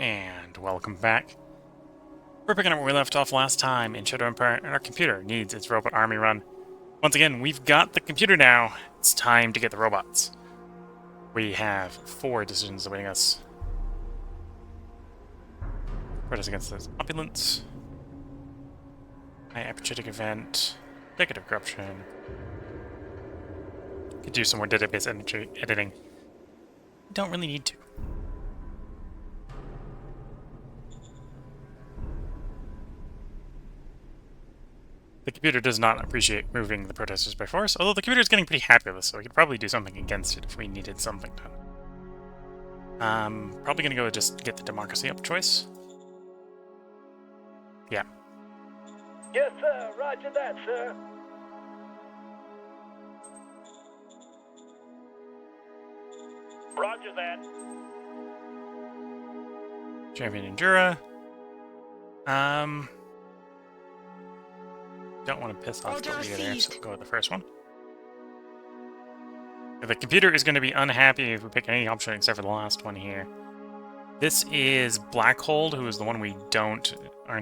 And welcome back. We're picking up where we left off last time in Shadow Empire, and our computer needs its robot army run. Once again, we've got the computer now. It's time to get the robots. We have 4 decisions awaiting us. Protest against this opulence. High apathetic event. Negative corruption. Could do some more database editing. Don't really need to. The computer does not appreciate moving the protesters by force, although the computer is getting pretty happy with this, so we could probably do something against it if we needed something done. Probably gonna go just get the democracy up choice. Yeah. Yes, sir. Roger that, sir. Roger that. Champion Endura. Don't want to piss off the leader there, so we'll go with the first one. The computer is going to be unhappy if we pick any option except for the last one here. This is Blackhold, who is the one we aren't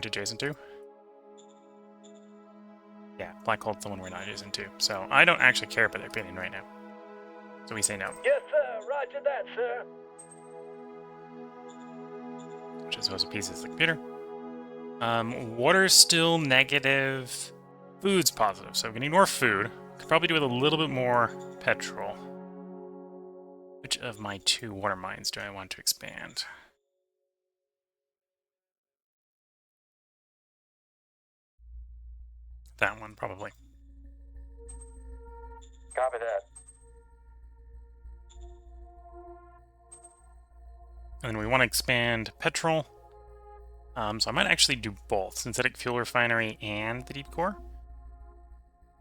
adjacent to. Yeah, Blackhold's the one we're not adjacent to. So I don't actually care about their opinion right now. So we say no. Yes, sir. Roger that, sir. Which I suppose appeases the computer. Water's still negative. Food's positive, so we can ignore food. Could probably do with a little bit more petrol. Which of my 2 water mines do I want to expand? That one, probably. Copy that. And then we want to expand petrol. So I might actually do both. Synthetic fuel refinery and the deep core.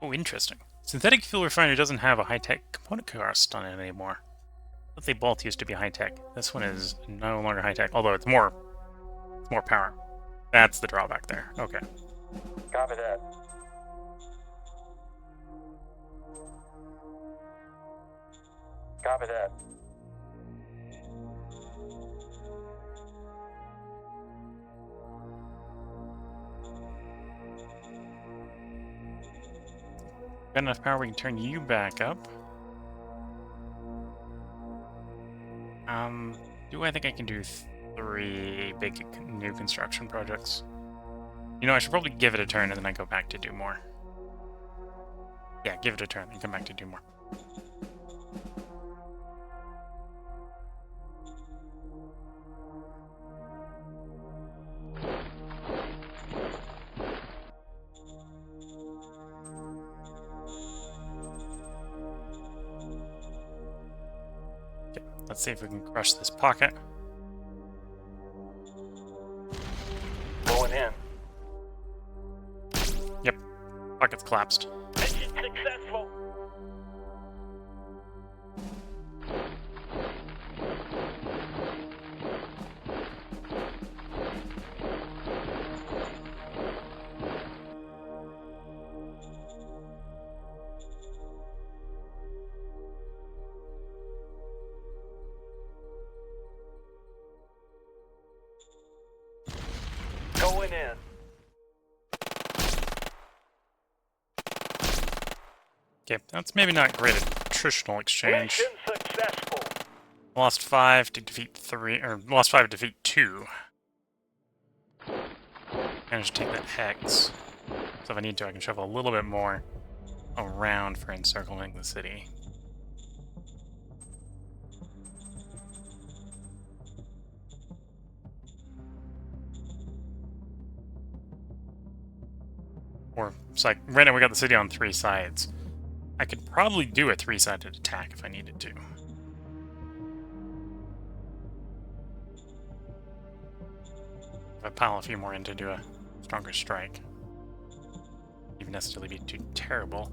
Oh, interesting. Synthetic fuel refinery doesn't have a high-tech component cost on it anymore. But they both used to be high-tech. This one is no longer high-tech, although it's more power. That's the drawback there. Okay. Copy that. Copy that. Got enough power, we can turn you back up. Do I think I can do 3 big new construction projects? You know, I should probably give it a turn and then I go back to do more. Yeah, give it a turn and come back to do more. Let's see if we can crush this pocket. Going in. Yep, pocket's collapsed. Mission successful. Going in. Okay, that's maybe not great attritional exchange. Mission successful. Lost 5 to defeat 3, or lost 5 to defeat 2. Managed to take that hex. So if I need to, I can shove a little bit more around for encircling the city. Or, it's like, right now we got the city on 3 sides. I could probably do a 3-sided attack if I needed to. If I pile a few more in to do a stronger strike. Even necessarily be too terrible.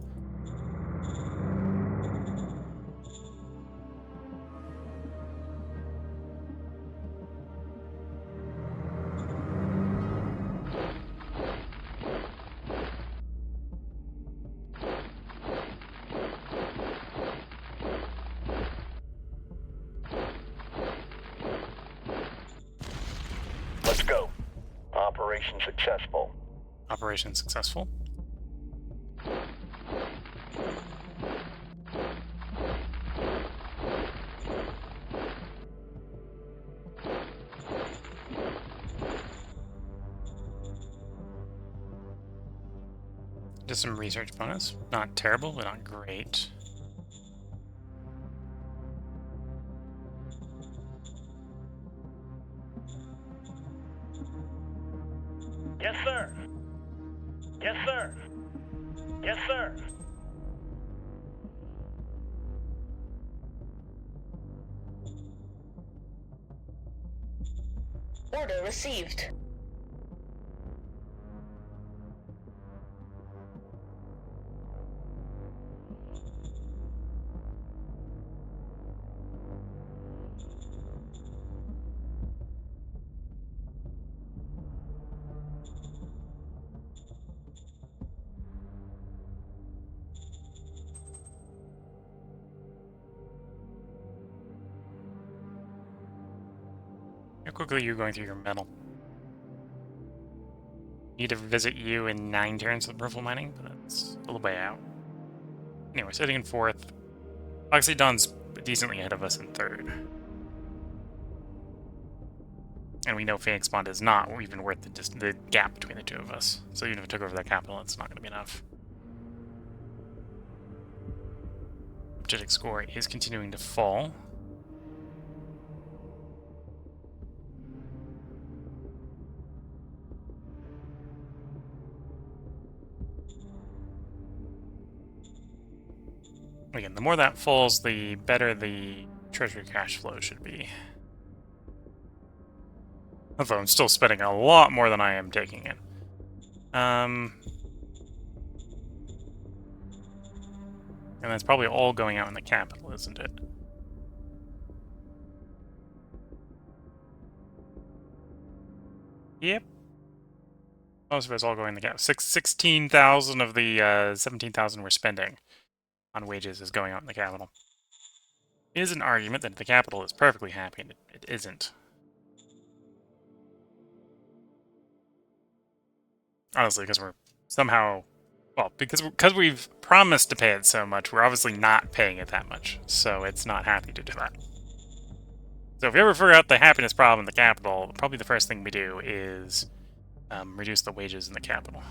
Let's go. Operation successful. Operation successful. Just some research bonus. Not terrible, but not great. Yes, sir. Yes, sir. Yes, sir. Order received. How quickly are you going through your metal? Need to visit you in 9 turns with Riffle Mining, but that's a little way out. Anyway, sitting in 4th. Oxydon's decently ahead of us in 3rd. And we know Phoenix Bond is not even worth the gap between the two of us. So even if it took over that capital, it's not going to be enough. Objective score is continuing to fall. Again, the more that falls, the better the treasury cash flow should be. Although I'm still spending a lot more than I am taking in. And that's probably all going out in the capital, isn't it? Yep. Most of it's all going in the capital. 16,000 of the 17,000 we're spending on wages is going out in the capital. It is an argument that the capital is perfectly happy, and it isn't. Honestly, because we're somehow... Well, because we've promised to pay it so much, we're obviously not paying it that much, so it's not happy to do that. So if we ever figure out the happiness problem in the capital, probably the first thing we do is reduce the wages in the capital.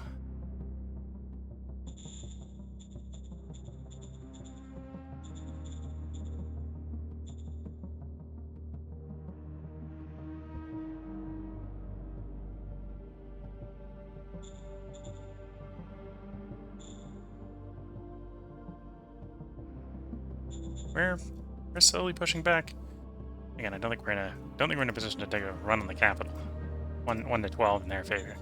We're slowly pushing back. Again, I don't think we're in a position to take a run on the capital. 1 to 12 in their favor.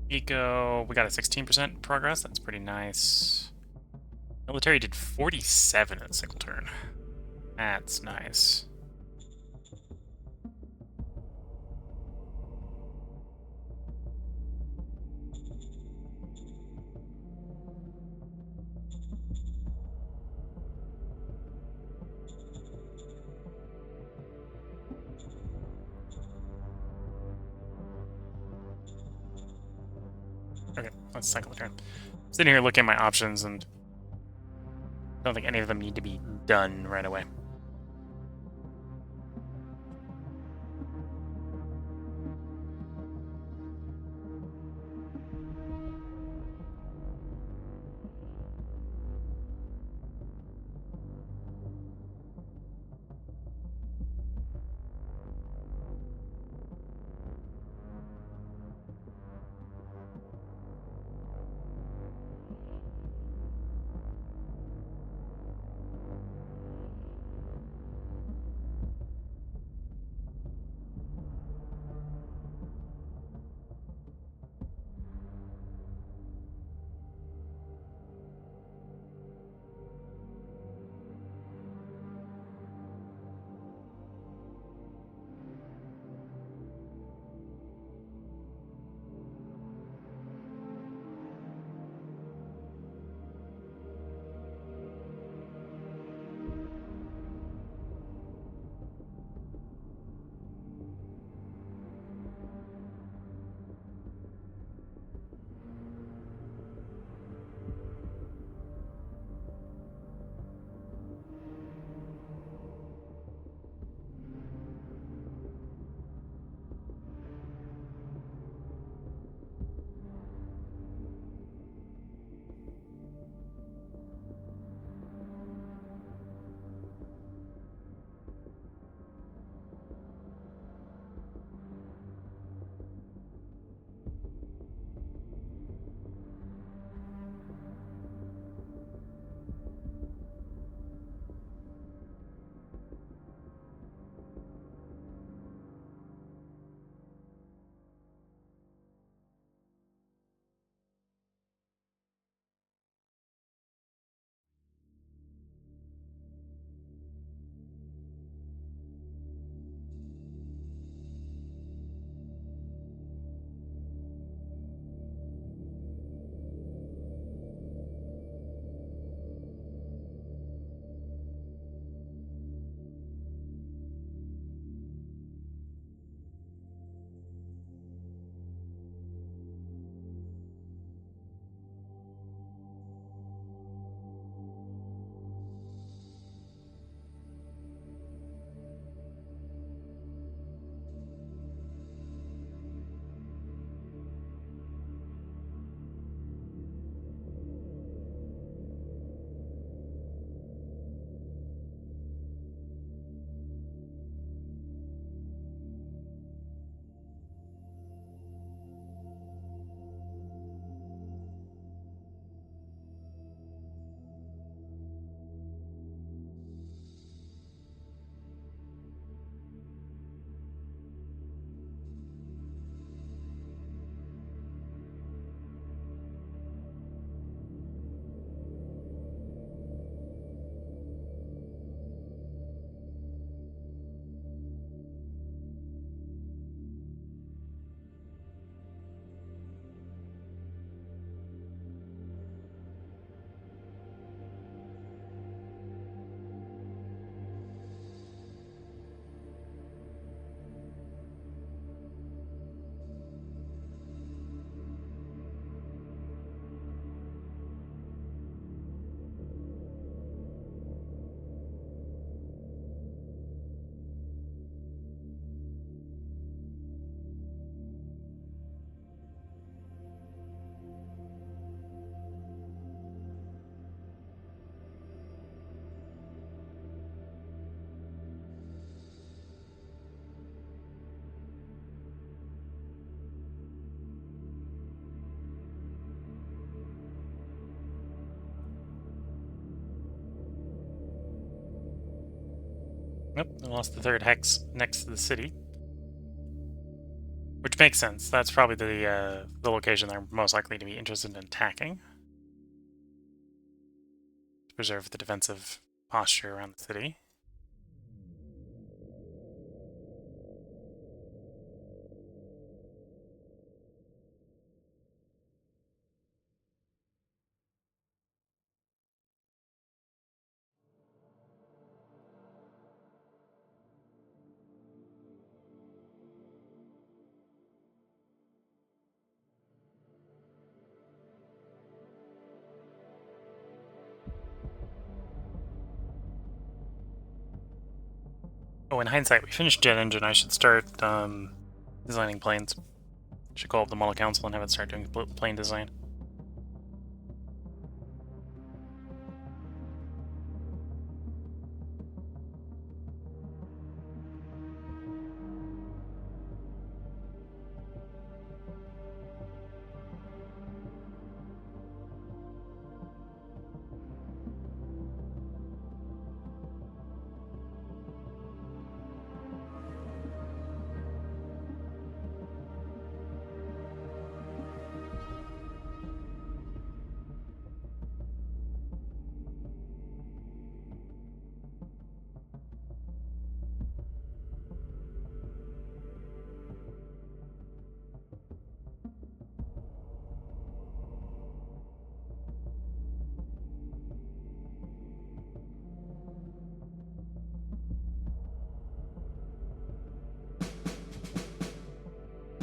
Eco, we got a 16% progress. That's pretty nice. Military did 47 in a single turn. That's nice. Okay, let's cycle a turn. I'm sitting here looking at my options, and I don't think any of them need to be done right away. Nope, I lost the third hex next to the city. Which makes sense. That's probably the location they're most likely to be interested in attacking. To preserve the defensive posture around the city. Oh, in hindsight, we finished Jet Engine. I should start designing planes. Should call up the Model Council and have it start doing plane design.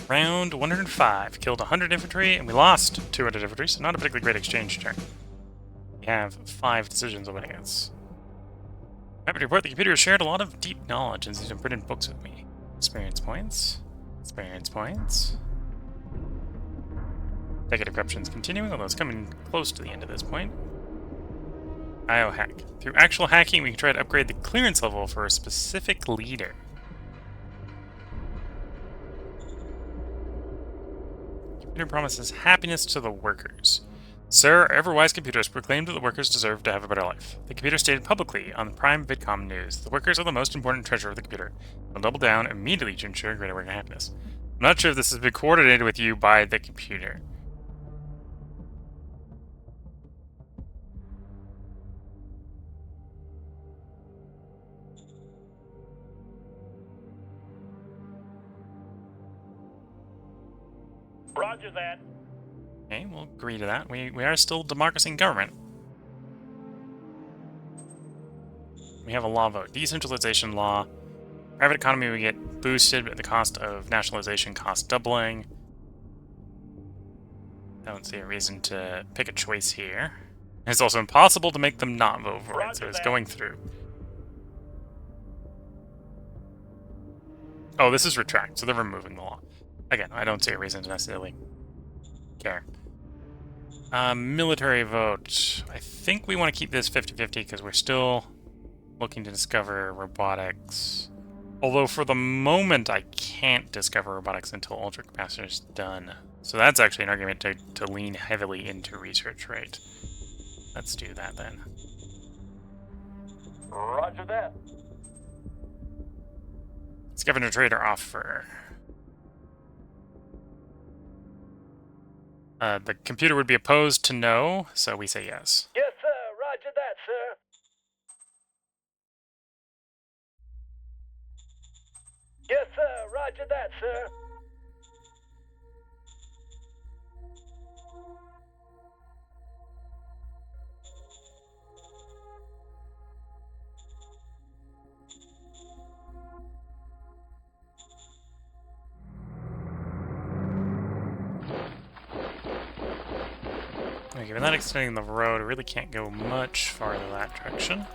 Round 105. Killed 100 infantry, and we lost 200 infantry, so not a particularly great exchange turn. We have 5 decisions awaiting us. Happy to report the computer has shared a lot of deep knowledge and has printed books with me. Experience points. Experience points. Negative corruption is continuing, although it's coming close to the end of this point. IO hack. Through actual hacking, we can try to upgrade the clearance level for a specific leader. Computer promises happiness to the workers. Sir, our ever-wise computer has proclaimed that the workers deserve to have a better life. The computer stated publicly on the Prime Vidcom news, the workers are the most important treasure of the computer. We'll double down immediately to ensure greater worker happiness. I'm not sure if this has been coordinated with you by the computer. Roger that. Okay, we'll agree to that. We are still democracy and government. We have a law vote. Decentralization law. Private economy we get boosted at the cost of nationalization cost doubling. I don't see a reason to pick a choice here. It's also impossible to make them not vote for it, so it's going through. Oh, this is retract, so they're removing the law. Again, I don't see a reason to necessarily care. Military vote. I think we want to keep this 50-50 because we're still looking to discover robotics. Although for the moment, I can't discover robotics until Ultra Capacitor is done. So that's actually an argument to lean heavily into research rate. Let's do that then. Roger that. Scavenger Trader offer. The computer would be opposed to no, so we say yes. Yes, sir. Roger that, sir. Yes, sir. Roger that, sir. Okay, without extending the road, we really can't go much farther that direction.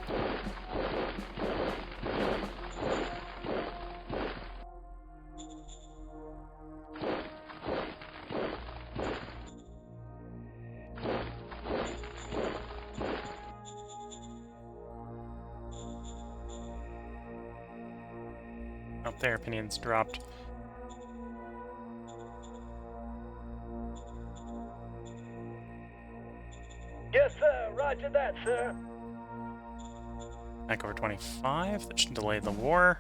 Up there, opinions dropped. Yes, sir. Roger that, sir. Back over 25. That should delay the war.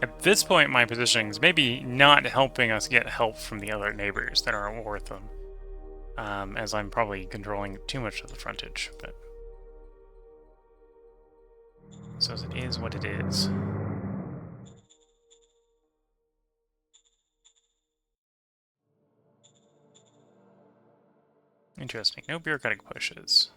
At this point, my positioning is maybe not helping us get help from the other neighbors that are at war with them, as I'm probably controlling too much of the frontage, but... So as it is what it is. Interesting. No bureaucratic pushes.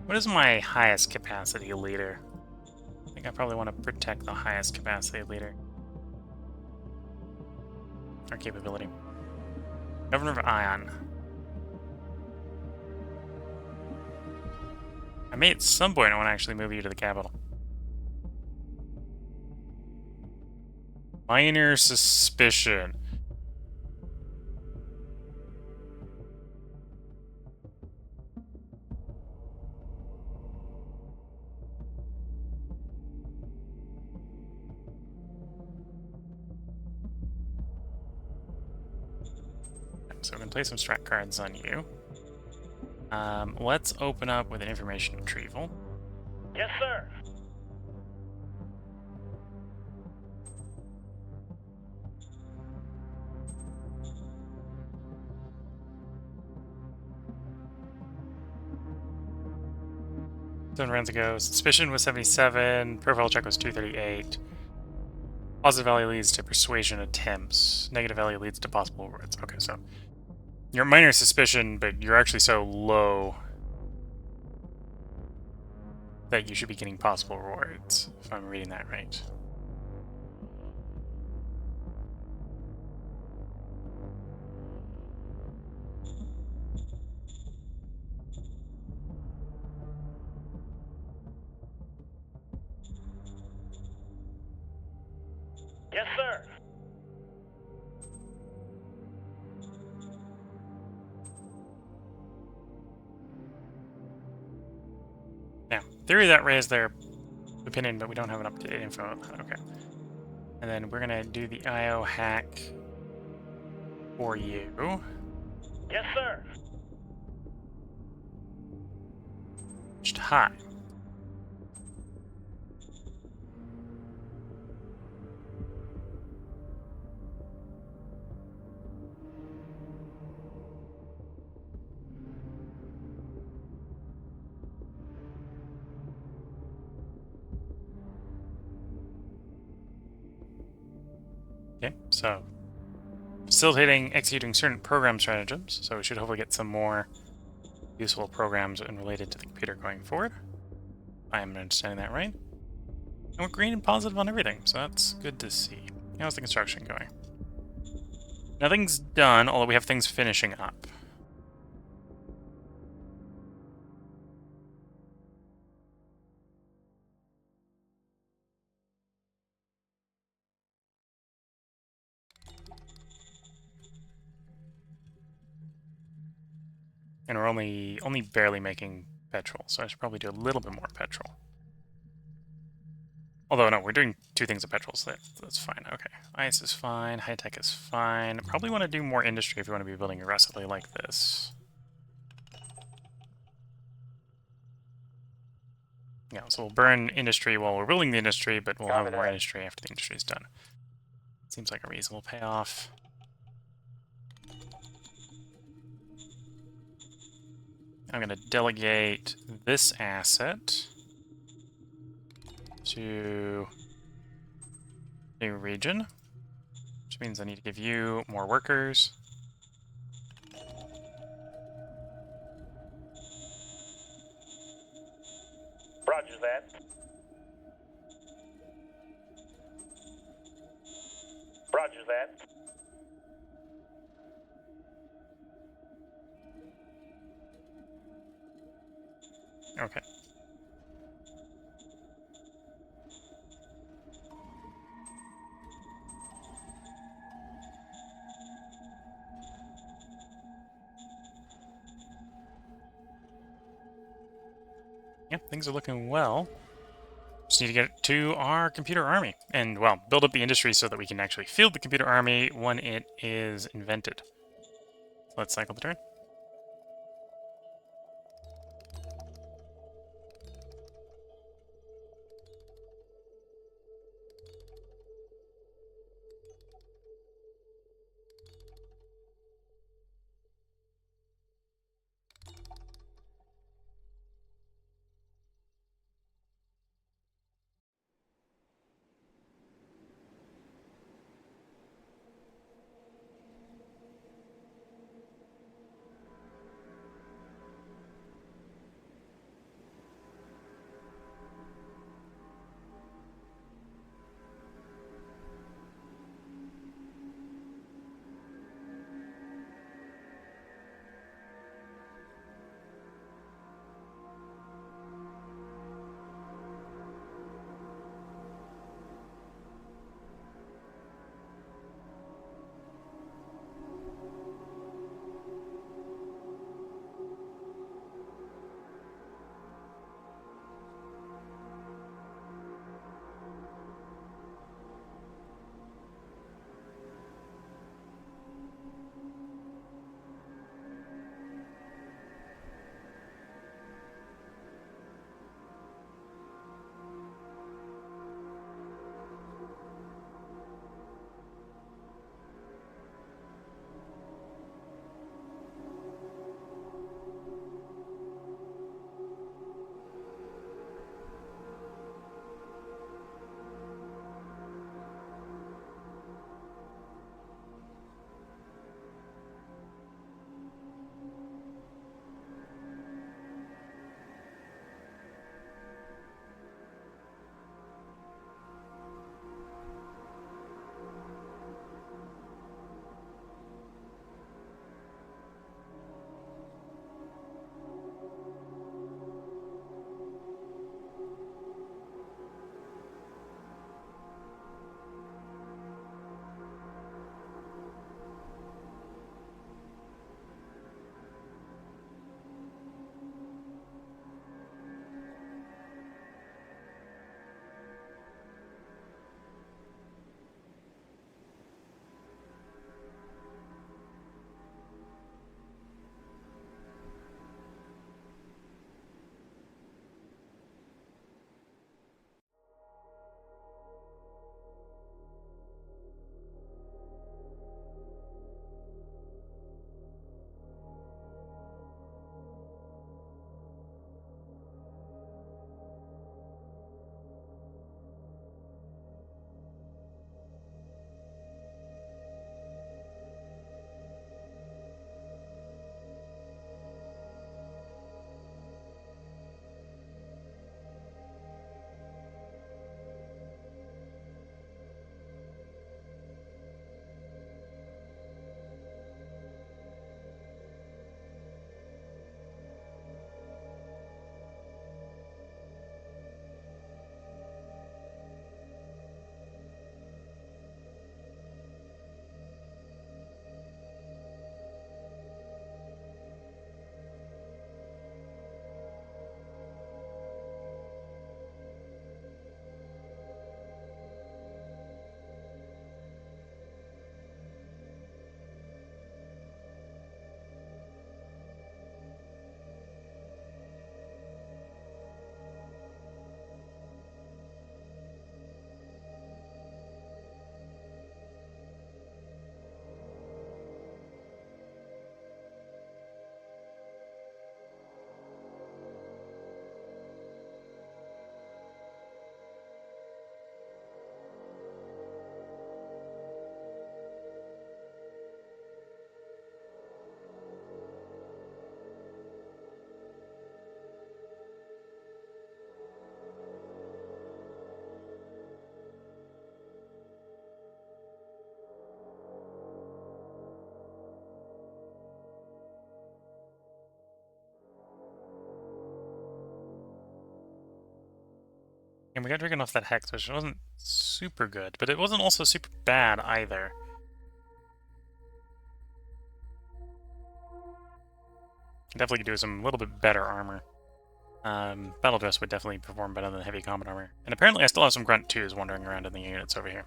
What is my highest capacity leader? I think I probably want to protect the highest capacity leader. Or capability. Governor of Ion. I may at some point want to actually move you to the capital. Minor suspicion. So we're going to play some strat cards on you. Let's open up with an information retrieval. Yes, sir. Seven rounds ago, suspicion was 77, profile check was 238. Positive value leads to persuasion attempts. Negative value leads to possible rewards. Okay, so you're minor suspicion, but you're actually so low that you should be getting possible rewards, if I'm reading that right. Yes, sir. Now, theory that raised their opinion, but we don't have an up-to-date info on that. Okay. And then we're gonna do the IO hack for you. Yes, sir. Just high. Okay, so facilitating executing certain program stratagems, so we should hopefully get some more useful programs and related to the computer going forward. I am understanding that right. And we're green and positive on everything, so that's good to see. How's the construction going? Nothing's done, although we have things finishing up. And we're only barely making petrol, so I should probably do a little bit more petrol. Although, no, we're doing two things of petrol, so that's fine. Okay, ice is fine, high-tech is fine. Probably want to do more industry if you want to be building aggressively like this. Yeah, so we'll burn industry while we're building the industry, but we'll have Copy more that. industry after the industry is done. Seems like a reasonable payoff. I'm going to delegate this asset to a region, which means I need to give you more workers. Roger that. Roger that. Okay. Yep, things are looking well. Just need to get it to our computer army. And, well, build up the industry so that we can actually field the computer army when it is invented. So let's cycle the turn. And we got Dragon off that Hex, which wasn't super good, but it wasn't also super bad either. Definitely could do some little bit better armor. Battle Dress would definitely perform better than Heavy Combat Armor. And apparently I still have some Grunt 2s wandering around in the units over here.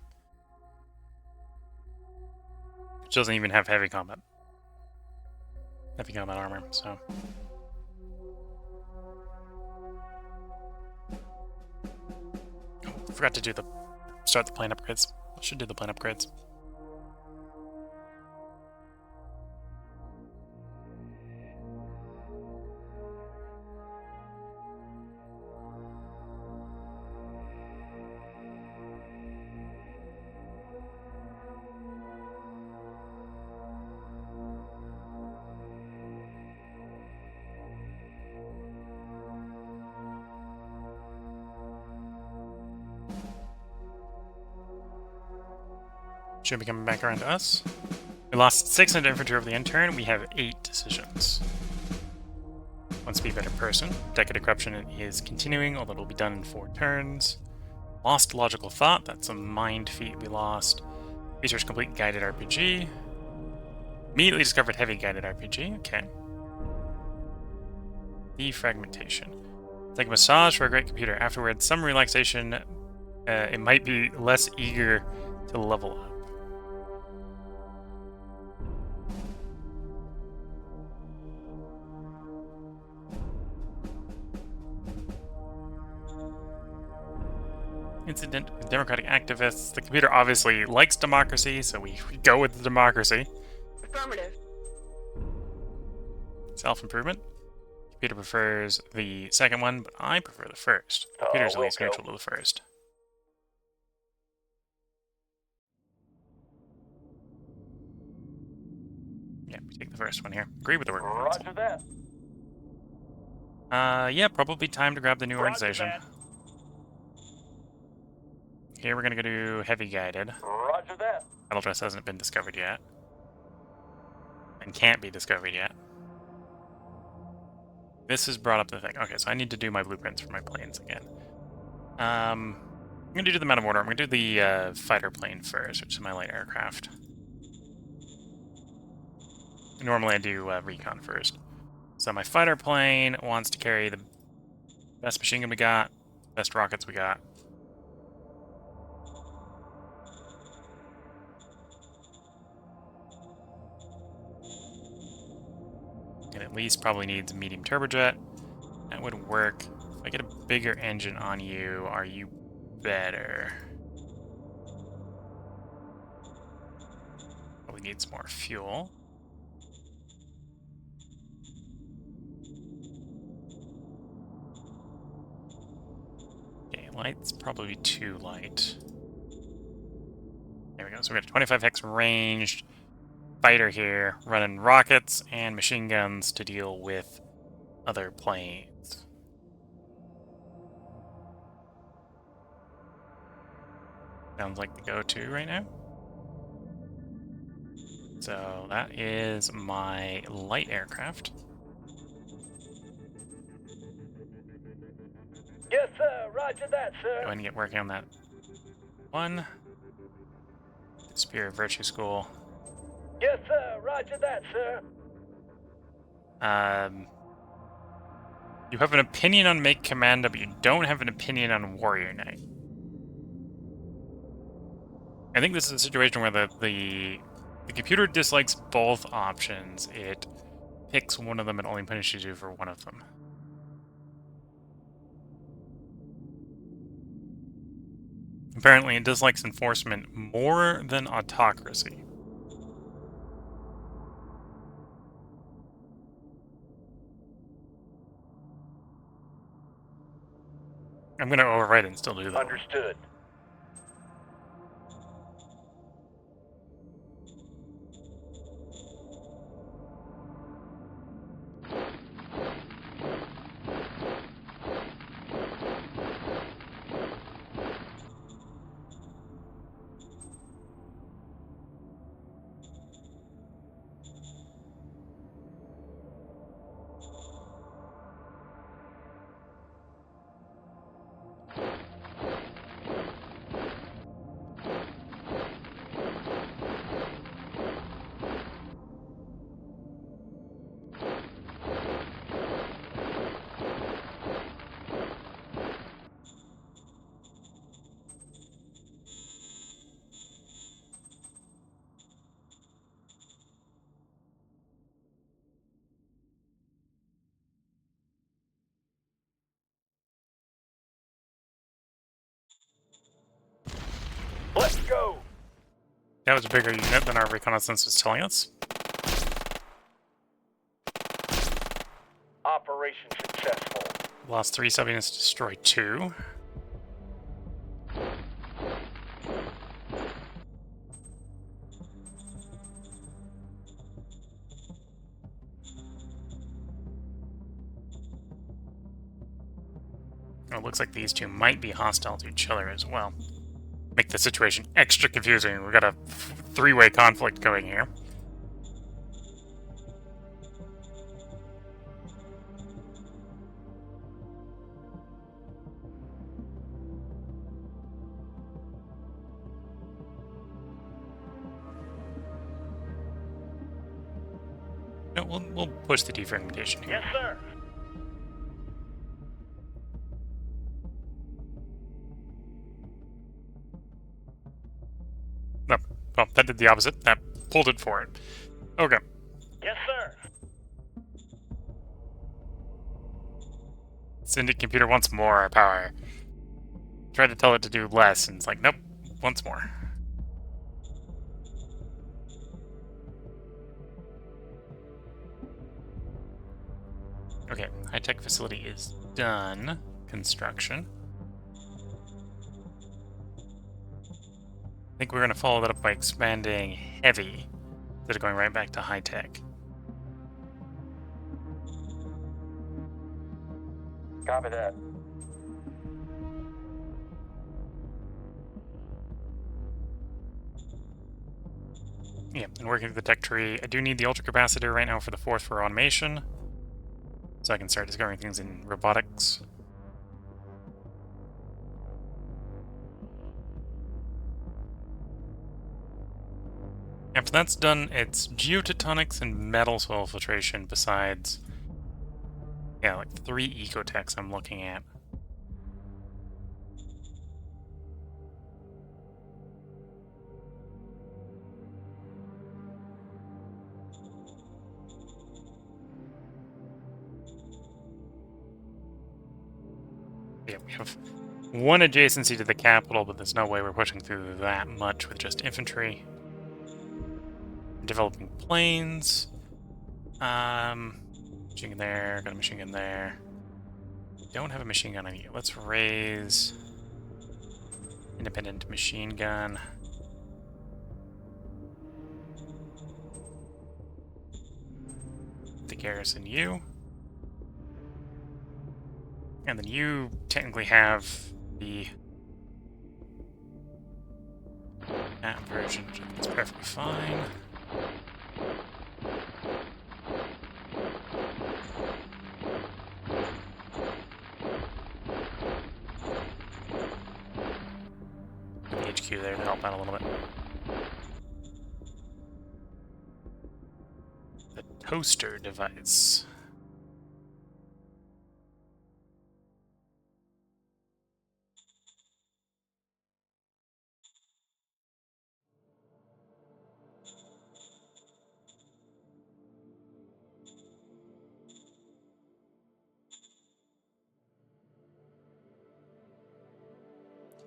Which doesn't even have Heavy Combat Armor, so... Oh, forgot to do start the plane upgrades. I should do the plane upgrades. Should be coming back around to us. We lost 600 infantry over the end turn. We have 8 decisions. Wants to be a better person. Decade of Corruption is continuing, although it'll be done in 4 turns. Lost Logical Thought. That's a mind feat we lost. Research Complete Guided RPG. Immediately discovered Heavy Guided RPG. Okay. Defragmentation. It's like a massage for a great computer. Afterwards, some relaxation. It might be less eager to level up. Incident with democratic activists. The computer obviously likes democracy, so we go with the democracy. Affirmative. Self-improvement. Computer prefers the second one, but I prefer the first. Computer's at least neutral to the first. Yeah, we take the first one here. Agree with the work. Roger that. Yeah, probably time to grab the new organization. Here we're gonna go do Heavy Guided. Roger that. Battle Dress hasn't been discovered yet. And can't be discovered yet. This has brought up the thing. Okay, so I need to do my blueprints for my planes again. I'm gonna do them out of order. I'm gonna do the fighter plane first, which is my light aircraft. Normally I do recon first. So my fighter plane wants to carry the best machine gun we got, best rockets we got. And at least probably needs a medium turbojet. That would work. If I get a bigger engine on you, are you better? Probably needs more fuel. Okay, light's probably too light. There we go. So we got a 25 hex ranged fighter here, running rockets and machine guns to deal with other planes. Sounds like the go-to right now. So that is my light aircraft. Yes, sir. Roger that, Go sir. ahead and get working on that one. Spirit Virtue School. Yes, sir. Roger that, sir. You have an opinion on Make Commando, but you don't have an opinion on Warrior Knight. I think this is a situation where the computer dislikes both options. It picks one of them and only punishes you for one of them. Apparently, it dislikes enforcement more than autocracy. I'm going to overwrite it and still do that. Understood. Let's go! That was a bigger unit than our reconnaissance was telling us. Operation successful. Lost 3 sub-units, destroyed 2. Oh, it looks like these two might be hostile to each other as well. Make the situation extra confusing. We've got a three-way conflict going here. No, we'll push the defragmentation here. Yes, sir. No, well, that did the opposite. That pulled it forward. Okay. Yes, sir. Syndicate computer wants more power. Tried to tell it to do less, and it's like, nope, wants more. Okay, high-tech facility is done. Construction. I think we're going to follow that up by expanding heavy instead of going right back to high-tech. Copy that. Yeah, and working through the tech tree. I do need the ultracapacitor right now for the 4th for automation, so I can start discovering things in robotics. After that's done, it's geotectonics and metal soil filtration besides, yeah, like 3 ecotechs I'm looking at. Yeah, we have one adjacency to the capital, but there's no way we're pushing through that much with just infantry. Developing planes. Machine gun there, got a machine gun there. Don't have a machine gun on you. Let's raise independent machine gun. The garrison you. And then you technically have the that version, which I think is perfectly fine. The HQ there to help out a little bit. The toaster device.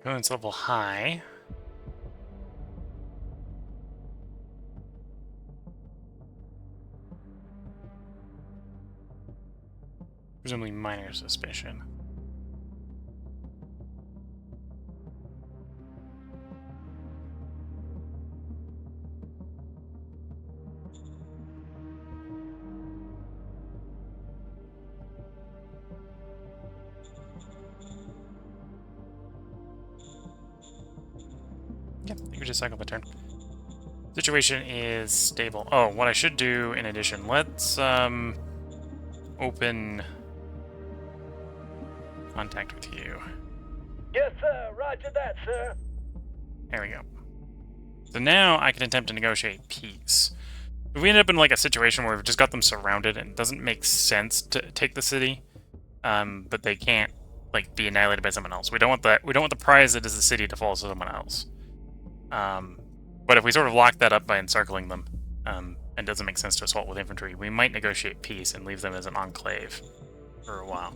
Influence level high. Presumably minor suspicion. Yep, you could just cycle the turn. Situation is stable. Oh, what I should do in addition, let's open contact with you. Yes, sir. Roger that, sir. There we go. So now I can attempt to negotiate peace. If we end up in like a situation where we've just got them surrounded and it doesn't make sense to take the city, but they can't like be annihilated by someone else. We don't want that. We don't want the prize that is the city to fall to someone else. But if we sort of lock that up by encircling them, and it doesn't make sense to assault with infantry, we might negotiate peace and leave them as an enclave for a while.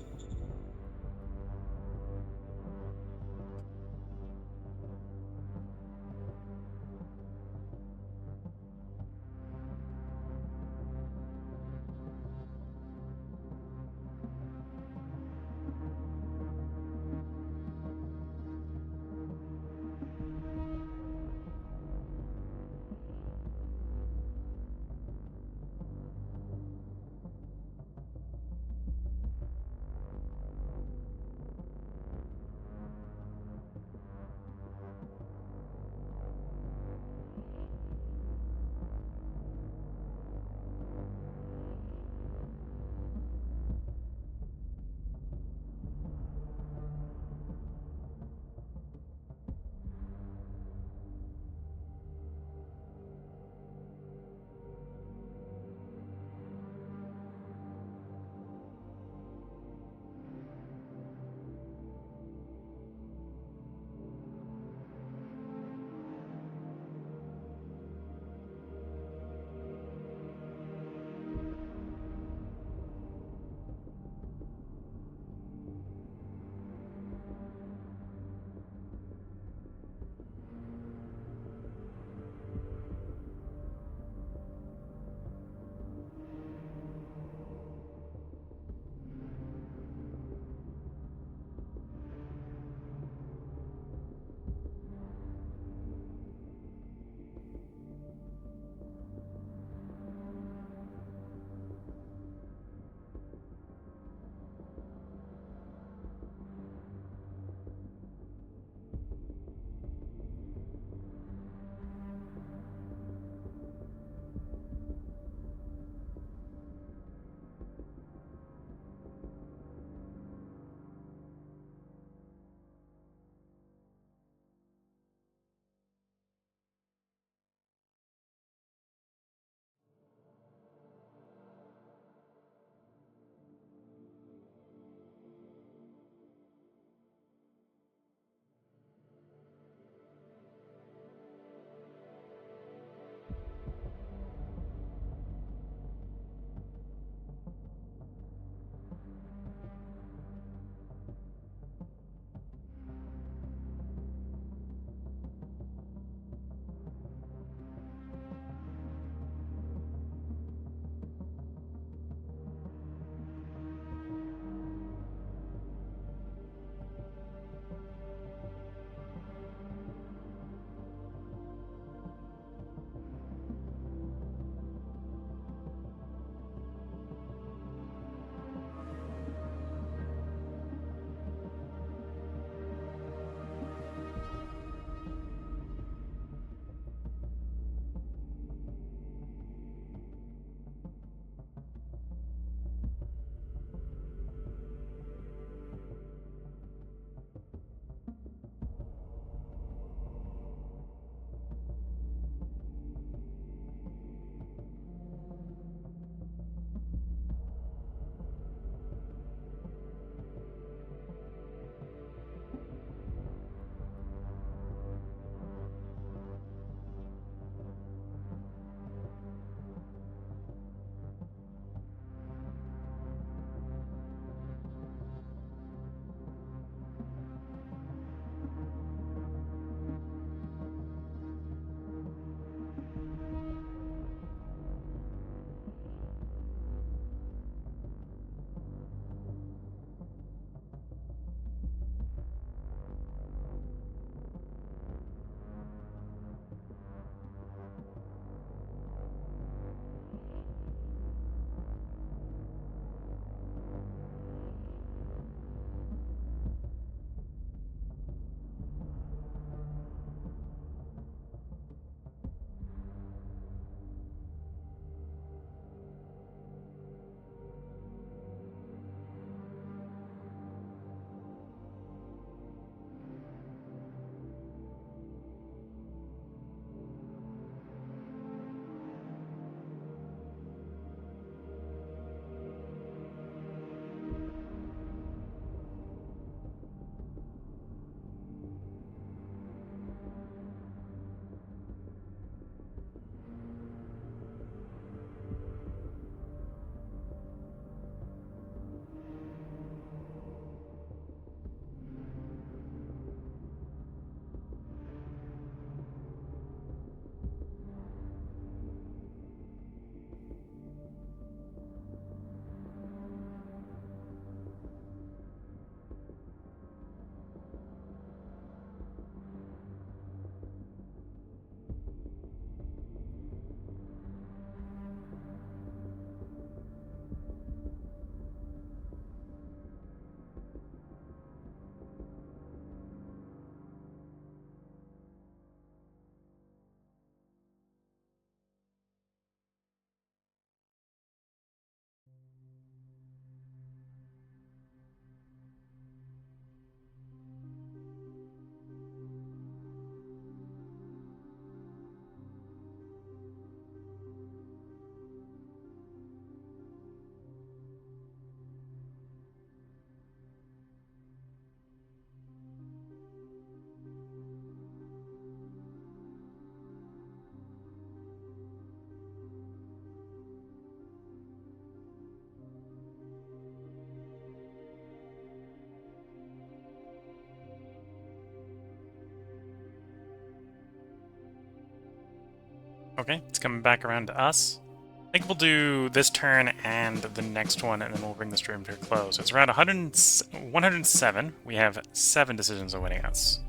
Okay, it's coming back around to us. I think we'll do this turn and the next one, and then we'll bring the stream to a close. It's around 107. We have 7 decisions awaiting us.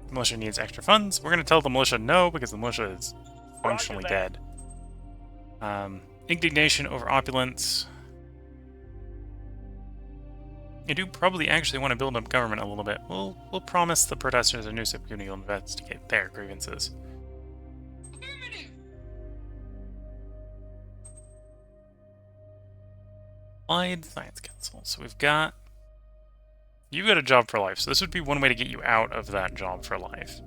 The militia needs extra funds. We're going to tell the militia no, because the militia is functionally dead. Indignation over opulence. I do probably actually want to build up government a little bit. We'll promise the protesters a new subcommittee will investigate their grievances. Applied Science Council. So we've got... You've got a job for life, so this would be one way to get you out of that job for life.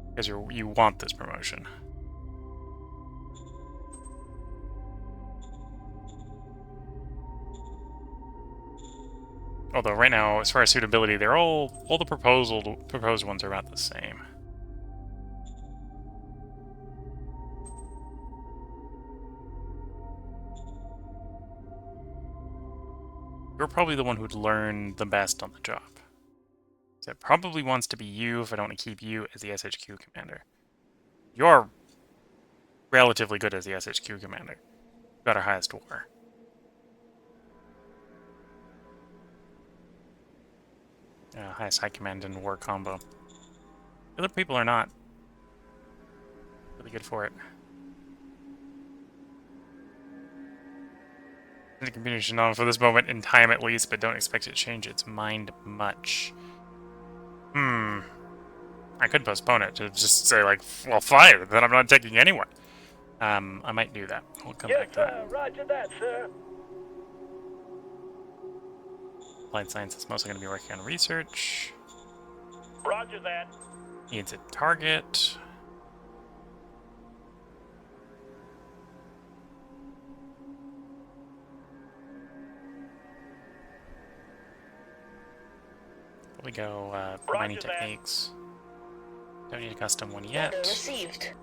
Because you want this promotion. Although right now, as far as suitability, they're all the proposed ones are about the same. You're probably the one who'd learn the best on the job. So it probably wants to be you if I don't want to keep you as the SHQ commander. You're relatively good as the SHQ commander. You got our highest war. Highest high command and war combo. Other people are not really good for it. The computer should know for this moment in time at least, but don't expect it to change its mind much. I could postpone it to just say, like, well, fire, then I'm not taking anyone. I might do that. We'll come back to that. Roger that, sir. Applied Science is mostly going to be working on research. Roger that. Needs a target. We go mining techniques. Don't need a custom one yet. Order received.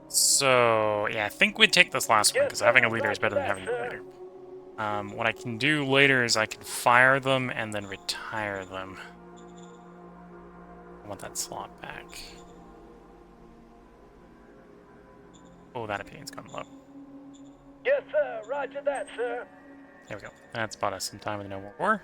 So, yeah, I think we'd take this last one, because having a leader is better than having a leader. What I can do later is I can fire them and then retire them. I want that slot back. Oh, that opinion's gone low. Yes, sir. Roger that, sir. There we go. That's bought us some time with no more war.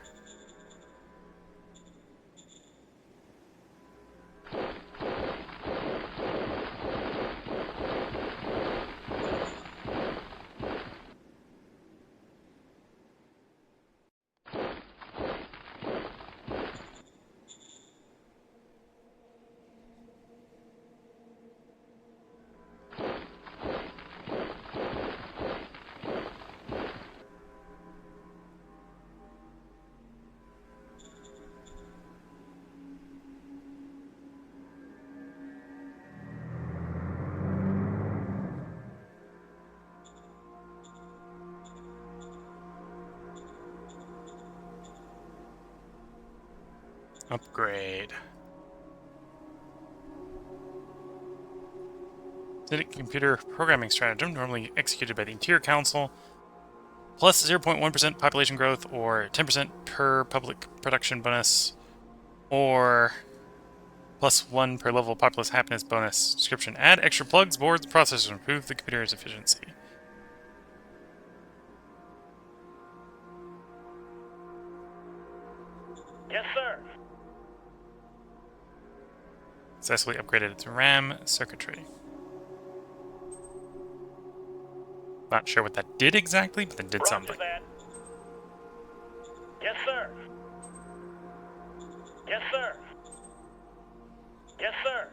Upgrade. Syndicate computer programming stratagem, normally executed by the Interior Council, plus 0.1% population growth, or 10% per public production bonus, or plus 1 per level populace happiness bonus. Description: add extra plugs, boards, and processors to improve the computer's efficiency. Yes, sir. Successfully upgraded its RAM circuitry. Not sure what that did exactly, but it did something. That. Yes, sir. Yes, sir. Yes, sir.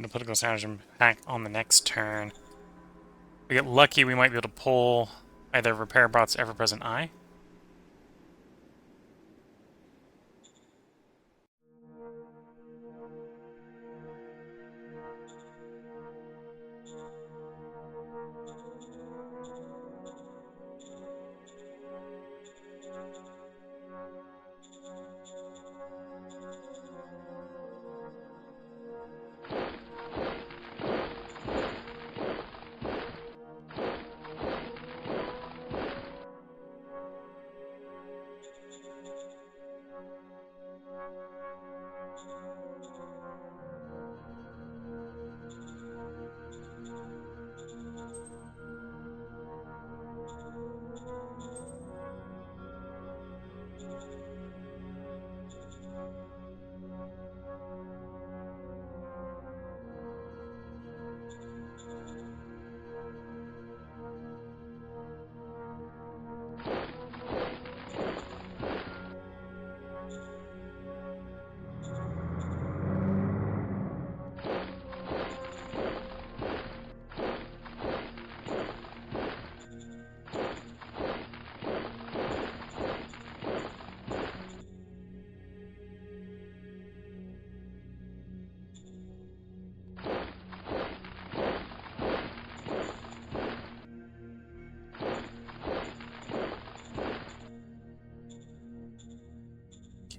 Get a political stratagem back on the next turn. If we get lucky, we might be able to pull either Repair Bot's ever-present eye.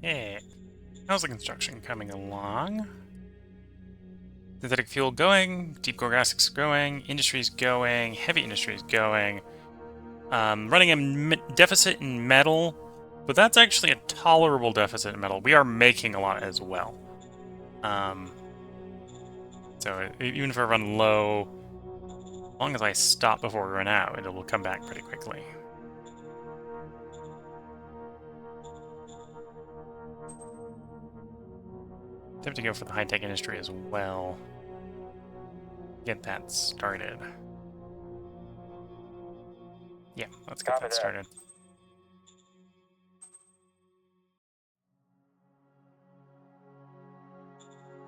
Okay. How's the construction coming along? Synthetic fuel going, deep core gases going, industry's going, heavy industry's going. Running a deficit in metal, but that's actually a tolerable deficit in metal. We are making a lot as well. So even if I run low, as long as I stop before we run out, it will come back pretty quickly. Have to go for the high-tech industry as well. Get that started. Yeah, let's get that started.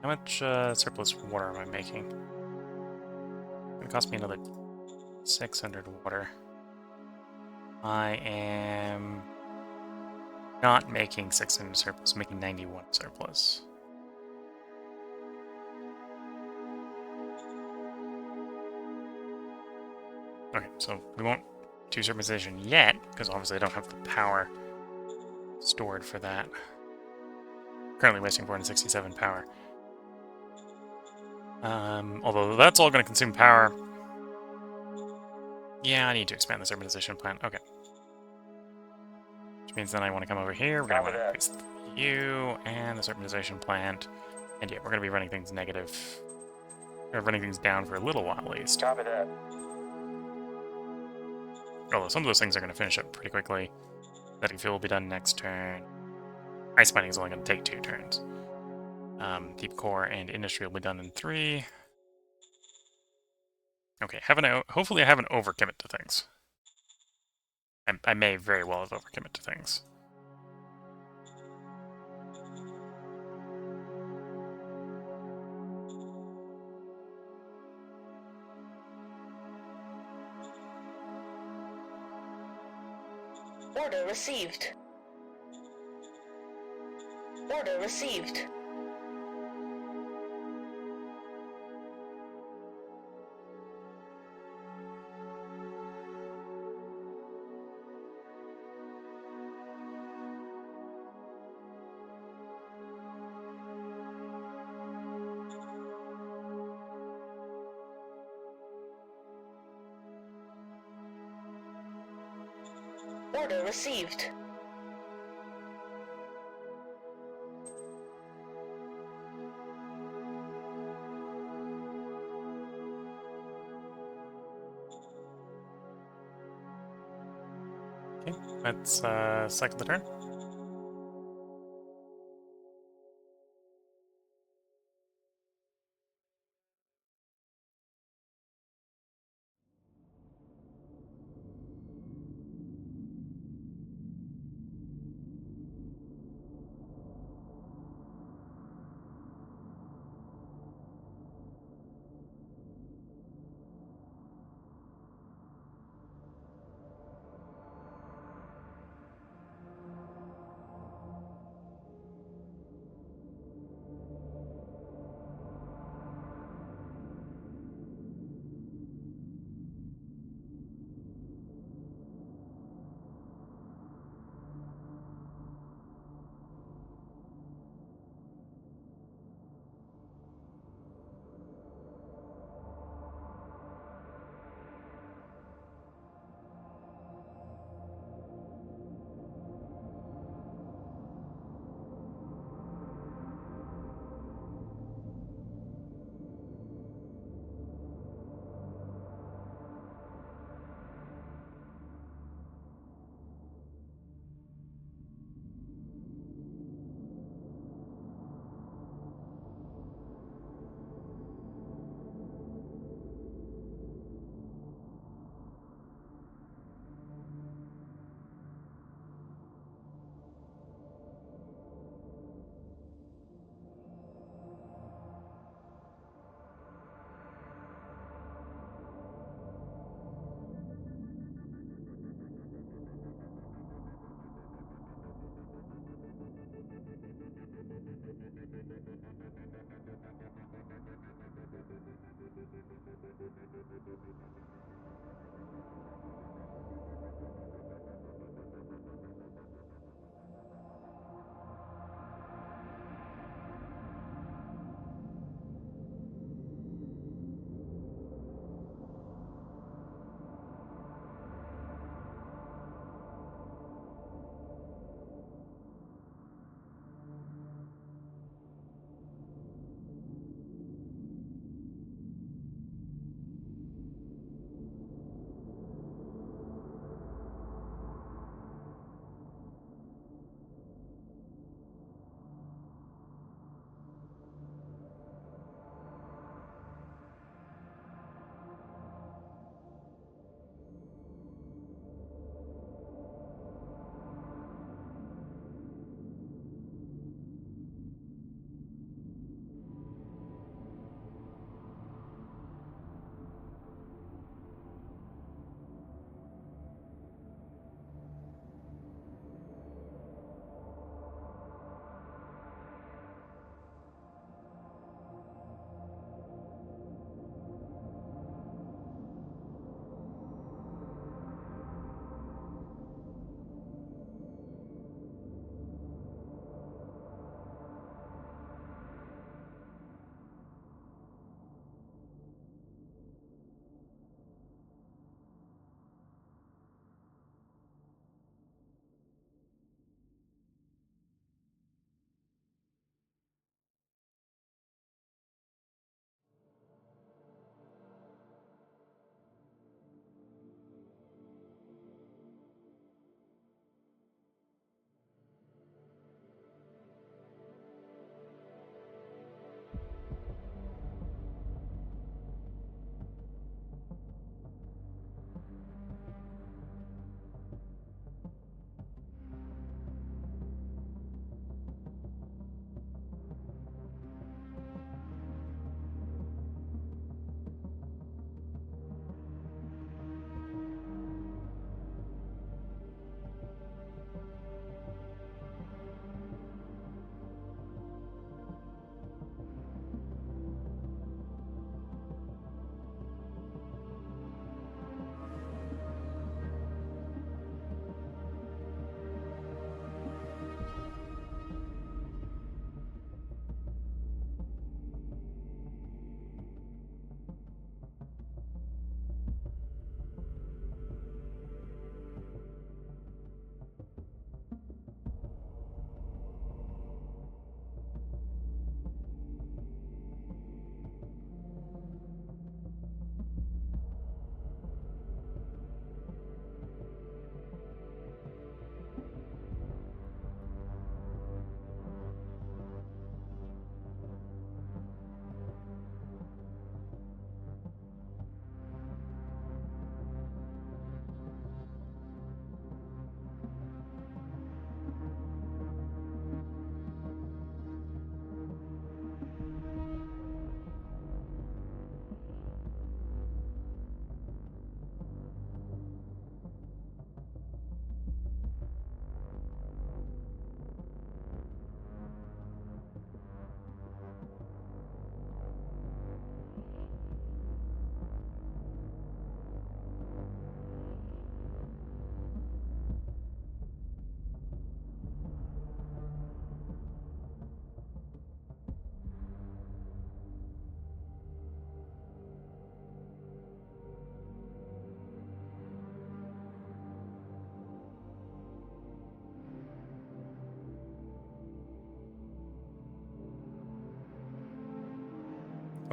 How much surplus water am I making? It's gonna cost me another 600 water. I am not making 600 surplus, I'm making 91 surplus. Okay, so we won't do surplusation yet, because obviously I don't have the power stored for that. Currently wasting 467 power. Although that's all going to consume power. Yeah, I need to expand the urbanization plant. Okay. Which means then I want to come over here. We're going to want to increase you and the urbanization plant. And yeah, we're going to be running things negative. Or running things down for a little while at least. Copy that. Although some of those things are going to finish up pretty quickly. Synthetic fuel will be done next turn. Ice mining is only going to take 2 turns. Deep core and industry will be done in 3. Okay, hopefully I haven't overcommit to things. I may very well have overcommit to things. Order received. Order received. Order received. Okay, let's cycle the turn.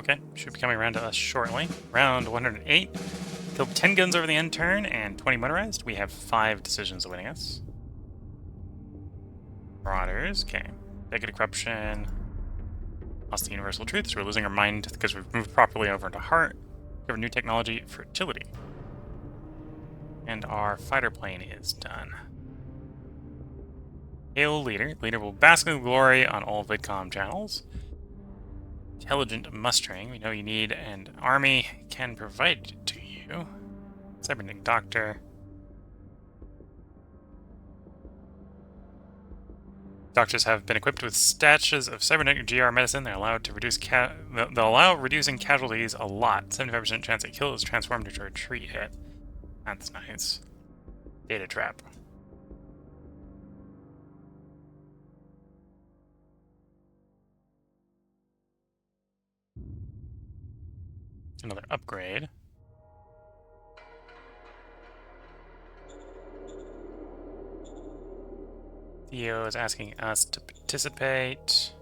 Okay, should be coming around to us shortly. Round 108. Killed 10 guns over the end turn and 20 motorized. We have 5 decisions awaiting us. Marauders, okay. Negative corruption. Lost the universal truth, so we're losing our mind because we've moved properly over into heart. We have a new technology, fertility. And our fighter plane is done. Hail leader. Leader will bask in glory on all VidCom channels. Intelligent mustering. We know you need, and army can provide it to you. Cybernetic doctor. Doctors have been equipped with stashes of cybernetic GR medicine. They're allowed to reduce they'll allow reducing casualties a lot. 75% chance a kill is transformed into a retreat hit. That's nice. Data trap. Another upgrade. Theo is asking us to participate.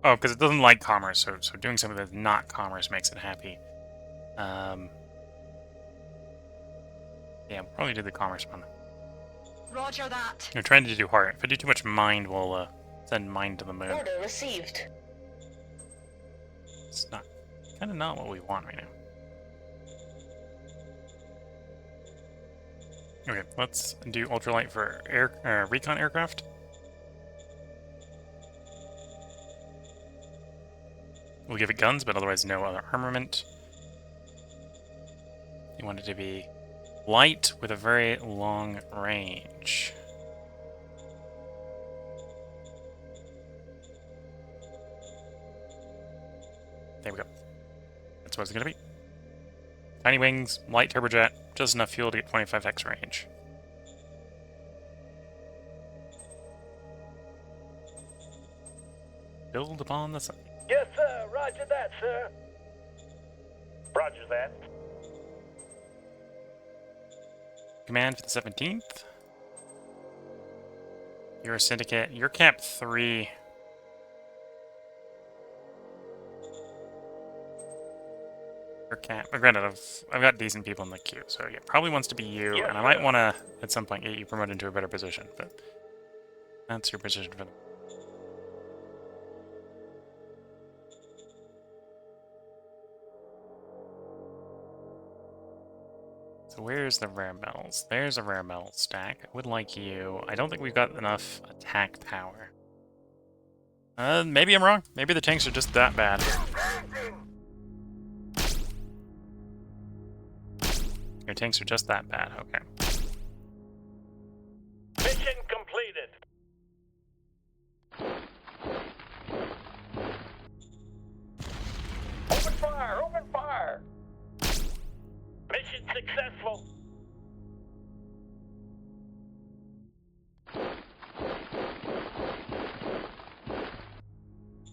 Oh, because it doesn't like commerce, so doing something that's not commerce makes it happy. Yeah, we'll probably do the commerce one. Roger that. We're trying to do heart. If I do too much mind, we'll send mind to the moon. Order received. It's not, kind of not what we want right now. Okay, let's do ultralight for recon aircraft. We'll give it guns, but otherwise no other armament. You want it to be light with a very long range. There we go. That's what it's going to be. Tiny wings, light turbojet, just enough fuel to get 25x range. Build upon the sun. Yes, sir. Roger that, sir. Roger that. Command for the 17th. You're a syndicate. You're Cap 3. Granted, I've got decent people in the queue, so yeah, probably wants to be you, Yes, and I might want to, at some point, get you promoted into a better position, but that's your position for the... So where's the rare metals? There's a rare metal stack. I would like you. I don't think we've got enough attack power. Maybe I'm wrong. Maybe the tanks are just that bad. Your tanks are just that bad, okay. Mission completed. Open fire! Open fire! Mission successful.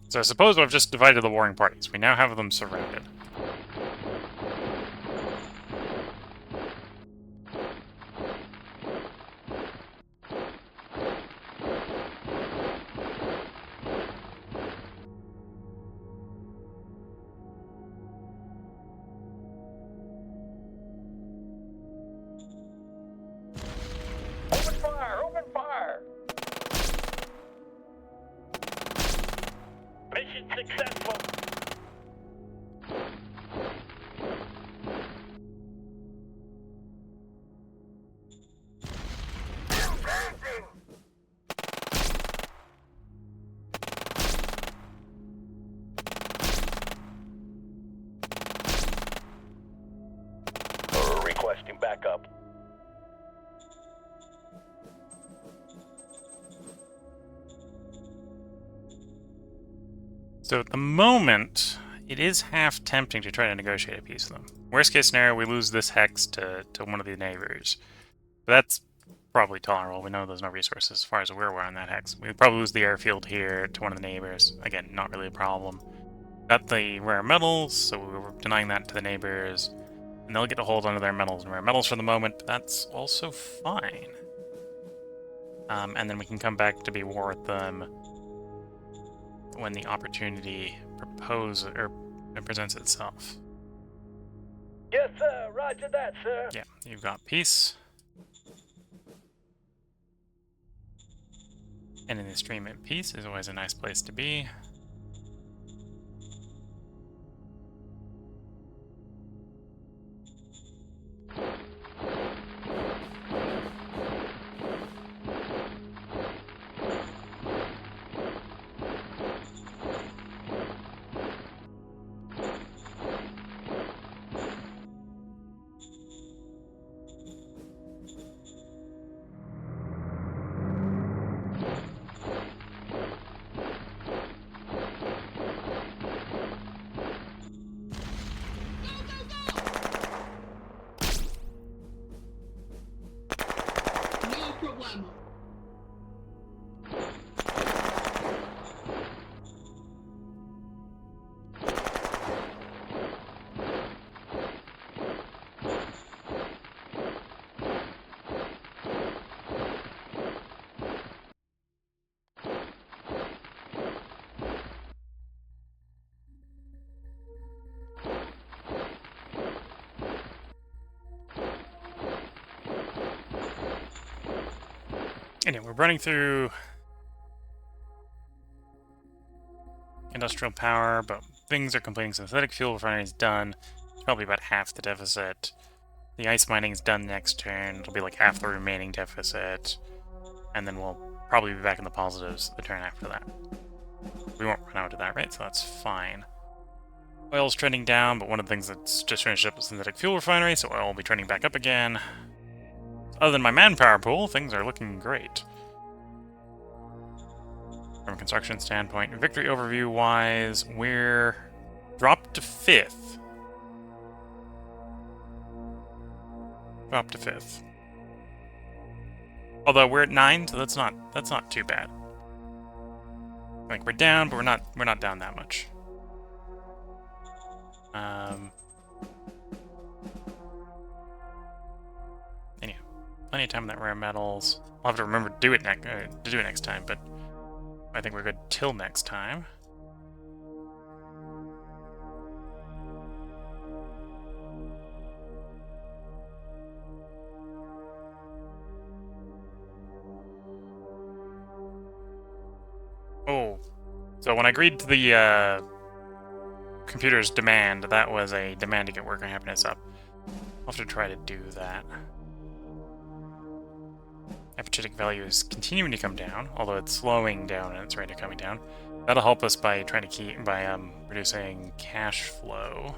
So I suppose I've just divided the warring parties. We now have them surrounded. Open fire! Open fire! Mission successful. Requesting backup. So at the moment, it is half tempting to try to negotiate a peace with them. Worst case scenario, we lose this hex to one of the neighbors. But that's probably tolerable. We know there's no resources as far as we're aware on that hex. We'd probably lose the airfield here to one of the neighbors. Again, not really a problem. Got the rare metals, so we were denying that to the neighbors. And they'll get a hold onto their metals and rare metals for the moment, but that's also fine. And then we can come back to be war with them when the opportunity presents itself. Yes, sir. Roger that, sir. Yeah, you've got peace. And in the stream at peace is always a nice place to be. Anyway, we're running through industrial power, but things are completing. Synthetic fuel refinery is done. It's probably about half the deficit. The ice mining is done next turn. It'll be like half the remaining deficit. And then we'll probably be back in the positives the turn after that. We won't run out of that, right? So that's fine. Oil's trending down, but one of the things that's just finished up is synthetic fuel refinery, so oil will be trending back up again. Other than my manpower pool, things are looking great. From a construction standpoint, victory overview-wise, we're dropped to 5th. Dropped to 5th. Although we're at 9, so that's not too bad. Like we're down, but we're not down that much. Anyhow, plenty of time on that rare metals. I'll have to remember to do it next time, but I think we're good till next time. Oh, so when I agreed to the computer's demand, that was a demand to get worker happiness up. I'll have to try to do that. Energetic value is continuing to come down, although it's slowing down at its rate of coming down. That'll help us by trying to reducing cash flow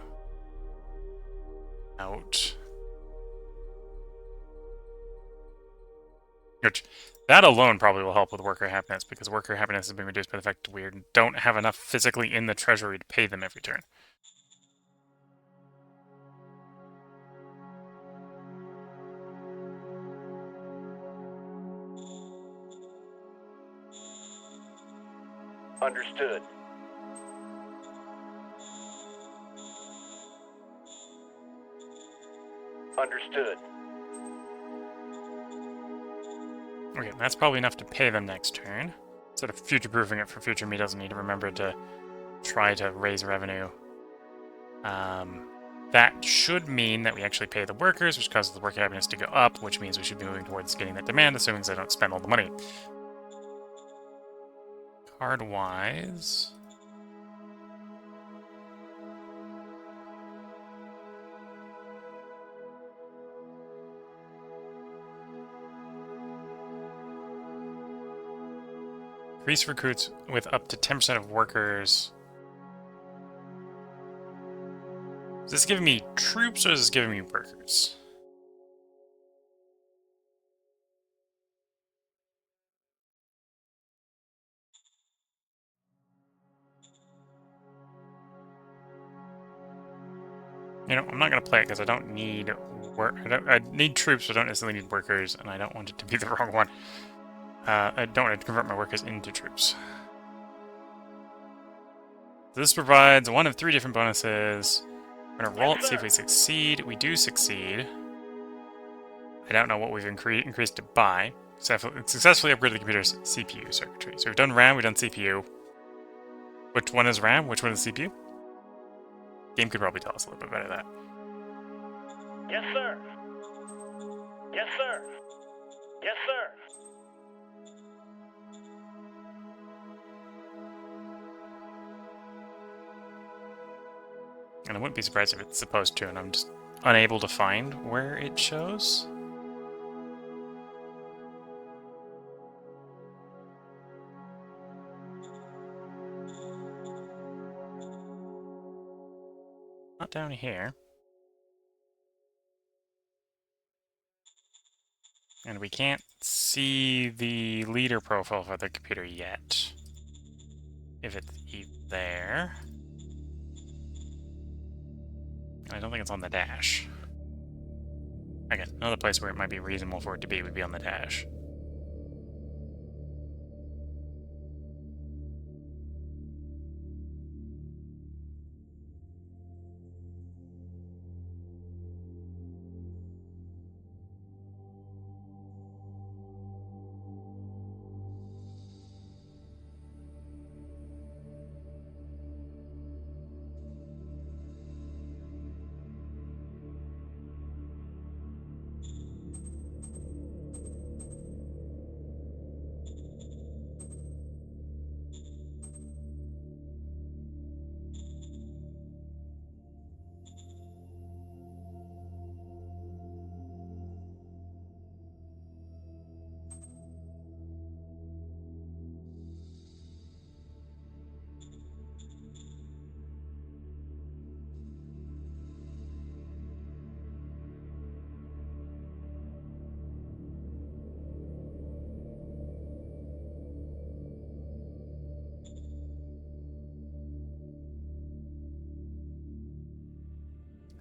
out. Which, that alone probably will help with worker happiness, because worker happiness has been reduced by the fact that we don't have enough physically in the treasury to pay them every turn. Understood. Understood. Okay, that's probably enough to pay them next turn. Sort of future-proofing it for future me doesn't need to remember to try to raise revenue. That should mean that we actually pay the workers, which causes the worker happiness to go up, which means we should be moving towards getting that demand, assuming I don't spend all the money. Card-wise... Increase recruits with up to 10% of workers. Is this giving me troops or is this giving me workers? You know, I'm not going to play it because I don't need I need troops, but I don't necessarily need workers, and I don't want it to be the wrong one. I don't want to convert my workers into troops. This provides one of 3 different bonuses. We're going to roll it, see if we succeed. We do succeed. I don't know what we've increased it by. Successfully upgraded the computer's CPU circuitry. So we've done RAM, we've done CPU. Which one is RAM? Which one is CPU? Game could probably tell us a little bit better that. Yes, sir. Yes, sir. Yes, sir. And I wouldn't be surprised if it's supposed to, and I'm just unable to find where it shows. Not down here. And we can't see the leader profile for the computer yet. If it's even there. I don't think it's on the dash. Again, another place where it might be reasonable for it to be would be on the dash.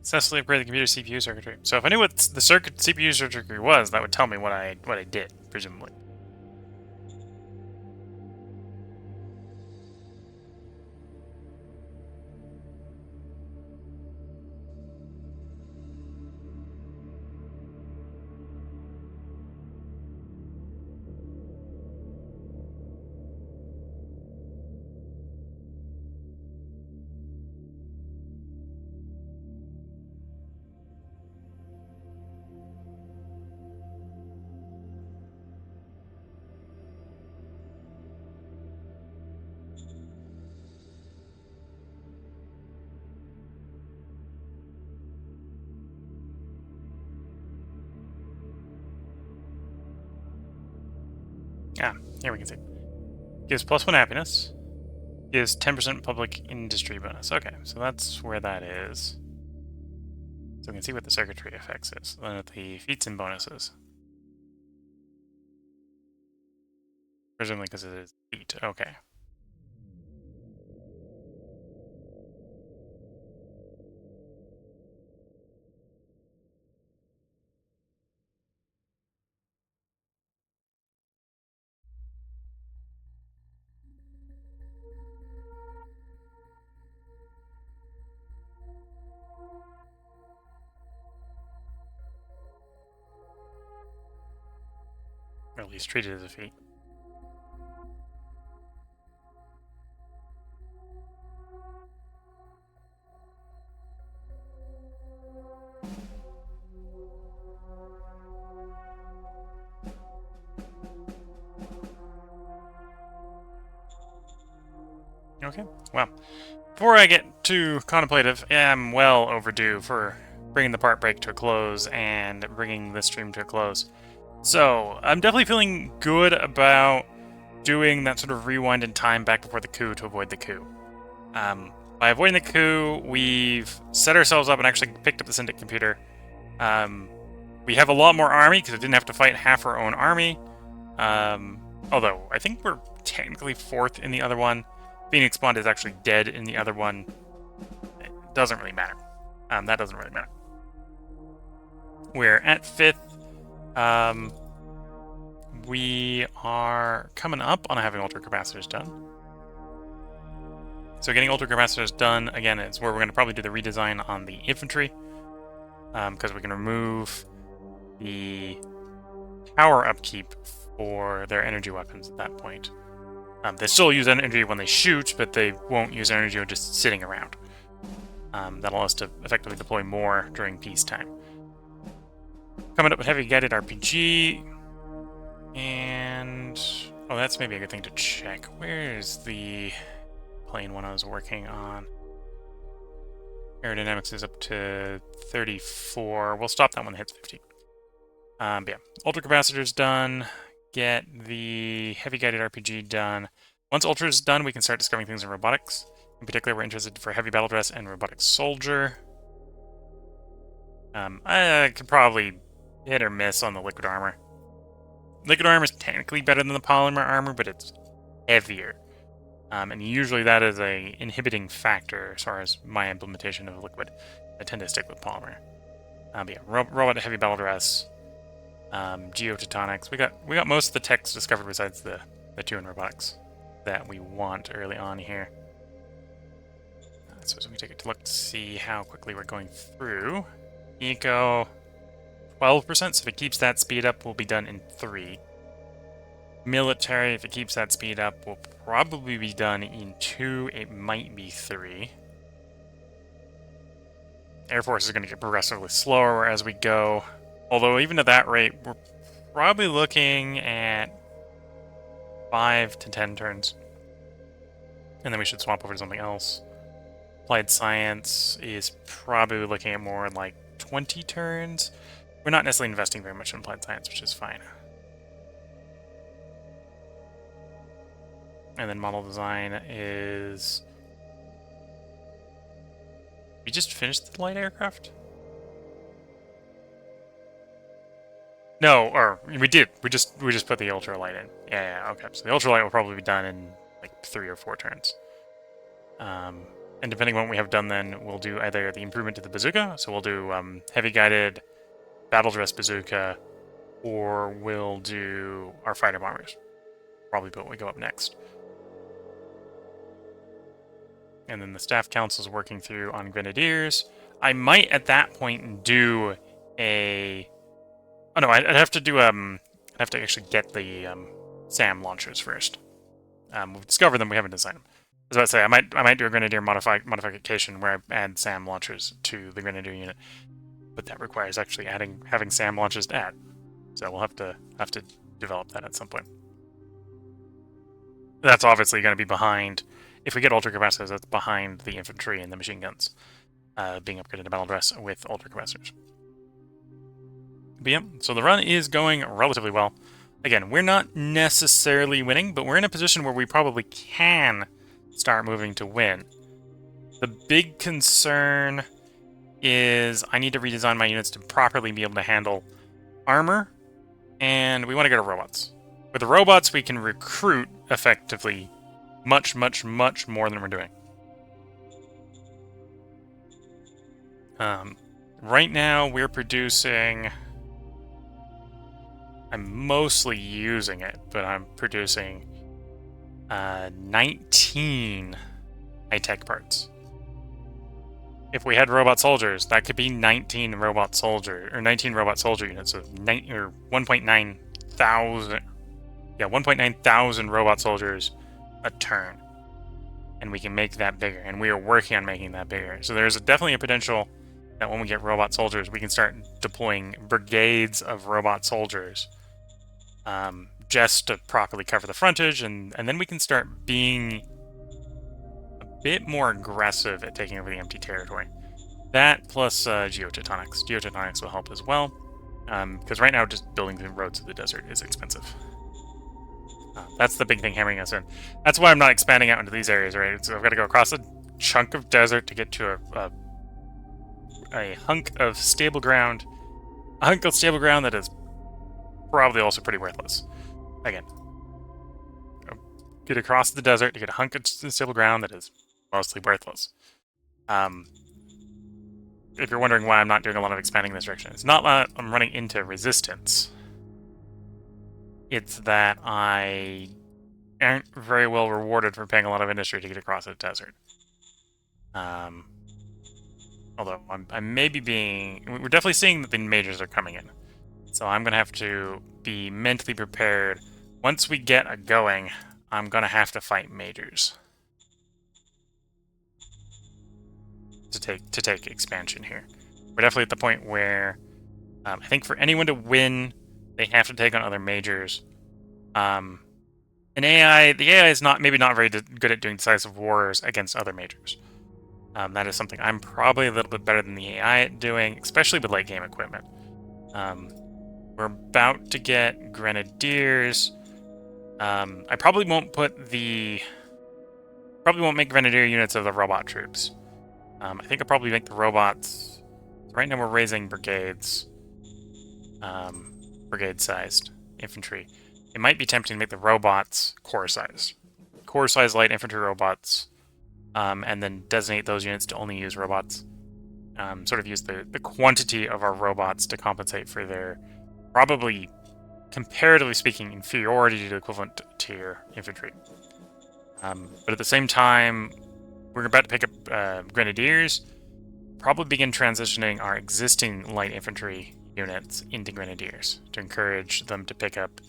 Successfully upgraded the computer CPU circuitry. So if I knew what the CPU circuitry was, that would tell me what I did, presumably. Ah, here we can see. Gives +1 happiness. Gives 10% public industry bonus. Okay, so that's where that is. So we can see what the circuitry effects is. Then the feats and bonuses. Presumably because it is feat. Okay. Or at least treated as a feat. Okay, well, before I get too contemplative, I'm well overdue for bringing the part break to a close and bringing this stream to a close. So, I'm definitely feeling good about doing that sort of rewind in time back before the coup to avoid the coup. By avoiding the coup, we've set ourselves up and actually picked up the syndicate computer. We have a lot more army because we didn't have to fight half our own army. Although, I think we're technically 4th in the other one. Phoenix Bond is actually dead in the other one. It doesn't really matter. That doesn't really matter. We're at 5th. We are coming up on having ultra capacitors done. So getting ultra capacitors done, again, is where we're going to probably do the redesign on the infantry. Because we can remove the power upkeep for their energy weapons at that point. They still use energy when they shoot, but they won't use energy when just sitting around. That'll allow us to effectively deploy more during peacetime. Coming up with heavy guided RPG, and oh, that's maybe a good thing to check. Where's the plane one I was working on? Aerodynamics is up to 34. We'll stop that when it hits 50. But yeah, ultra capacitor's done. Get the heavy guided RPG done. Once ultra is done, we can start discovering things in robotics. In particular, we're interested for heavy battle dress and robotic soldier. I could probably hit or miss on the liquid armor. Liquid armor is technically better than the polymer armor, but it's heavier. And usually that is a inhibiting factor as far as my implementation of liquid. I tend to stick with polymer. But yeah, robot heavy battle dress, geotectonics. We got most of the techs discovered besides the two in robotics that we want early on here. So we take a look to see how quickly we're going through. Eco, 12%, so if it keeps that speed up, we'll be done in 3. Military, if it keeps that speed up, will probably be done in 2. It might be 3. Air Force is going to get progressively slower as we go. Although even at that rate, we're probably looking at 5 to 10 turns. And then we should swap over to something else. Applied Science is probably looking at more like 20 turns. We're not necessarily investing very much in Applied Science, which is fine. And then Model Design is... We just finished the light aircraft? No, or we did. We just put the ultralight in. Yeah, okay. So the ultralight will probably be done in like 3 or 4 turns. And depending on what we have done, then we'll do either the improvement to the bazooka, so we'll do heavy guided battle dress bazooka, or we'll do our fighter bombers. Probably what we go up next. And then the staff council is working through on grenadiers. I might at that point do a... Oh no, I'd have to do I'd have to actually get the SAM launchers first. We've discovered them, we haven't designed them. I was about to say, I might do a grenadier modification where I add SAM launchers to the grenadier unit, but that requires actually having SAM launchers to add. So we'll have to develop that at some point. That's obviously going to be behind. If we get ultra capacitors, that's behind the infantry and the machine guns being upgraded to battle dress with ultra capacitors. But yeah, so the run is going relatively well. Again, we're not necessarily winning, but we're in a position where we probably can start moving to win. The big concern is I need to redesign my units to properly be able to handle armor, and we want to go to robots. With the robots, we can recruit effectively much, much, much more than we're doing. Right now, we're producing... I'm mostly using it, but I'm producing 19 high-tech parts. If we had robot soldiers, that could be 19 robot soldier or 19 robot soldier units of 1.9 thousand. Yeah, 1.9 thousand robot soldiers a turn, and we can make that bigger. And we are working on making that bigger. So there's definitely a potential that when we get robot soldiers, we can start deploying brigades of robot soldiers. Just to properly cover the frontage, and then we can start being a bit more aggressive at taking over the empty territory. That plus geotectonics. Geotectonics will help as well, because right now just building the roads to the desert is expensive. That's the big thing hammering us in. That's why I'm not expanding out into these areas, right? So I've got to go across a chunk of desert to get to a hunk of stable ground. A hunk of stable ground that is probably also pretty worthless. Again, get across the desert to get a hunk of stable ground that is mostly worthless. If you're wondering why I'm not doing a lot of expanding in this direction, it's not that I'm running into resistance. It's that I aren't very well rewarded for paying a lot of industry to get across the desert. Although I may be being... We're definitely seeing that the majors are coming in. So I'm going to have to be mentally prepared once we get a going, I'm gonna have to fight majors to take expansion here. We're definitely at the point where I think for anyone to win, they have to take on other majors. The AI is maybe not very good at doing decisive wars against other majors. That is something I'm probably a little bit better than the AI at doing, especially with late game equipment. We're about to get grenadiers. I probably won't make grenadier units of the robot troops. I think I'll probably make the robots. Right now we're raising brigades, brigade-sized infantry. It might be tempting to make the robots core-sized light infantry robots, and then designate those units to only use robots. Sort of use the quantity of our robots to compensate for their probably, comparatively speaking, inferiority to the equivalent tier infantry. But at the same time, we're about to pick up grenadiers. Probably begin transitioning our existing light infantry units into grenadiers to encourage them to pick up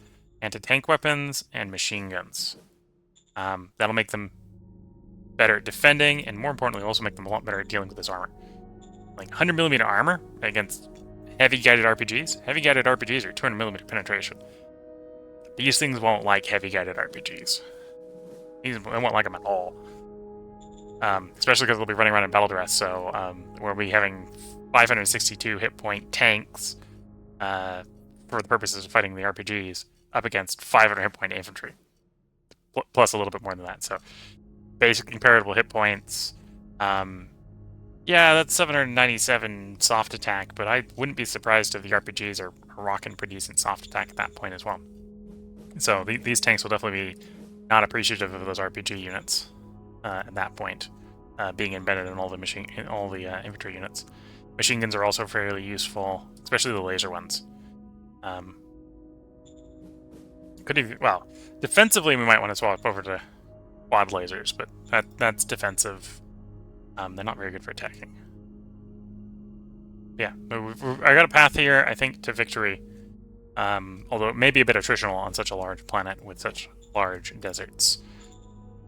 anti-tank weapons and machine guns. That'll make them better at defending, and more importantly, also make them a lot better at dealing with this armor. Like 100mm armor against heavy guided RPGs. Heavy guided RPGs are 200mm penetration. These things won't like heavy guided RPGs. They won't like them at all. Especially because they'll be running around in battle dress, so we'll be having 562 hit point tanks for the purposes of fighting the RPGs up against 500 hit point infantry. Plus a little bit more than that, so basic comparable hit points. Yeah, that's 797 soft attack, but I wouldn't be surprised if the RPGs are rocking pretty decent soft attack at that point as well. So these tanks will definitely be not appreciative of those RPG units at that point, being embedded in all the infantry units. Machine guns are also fairly useful, especially the laser ones. Defensively we might want to swap over to quad lasers, but that's defensive. They're not very good for attacking. Yeah, I got a path here, I think, to victory. Although it may be a bit attritional on such a large planet with such large deserts.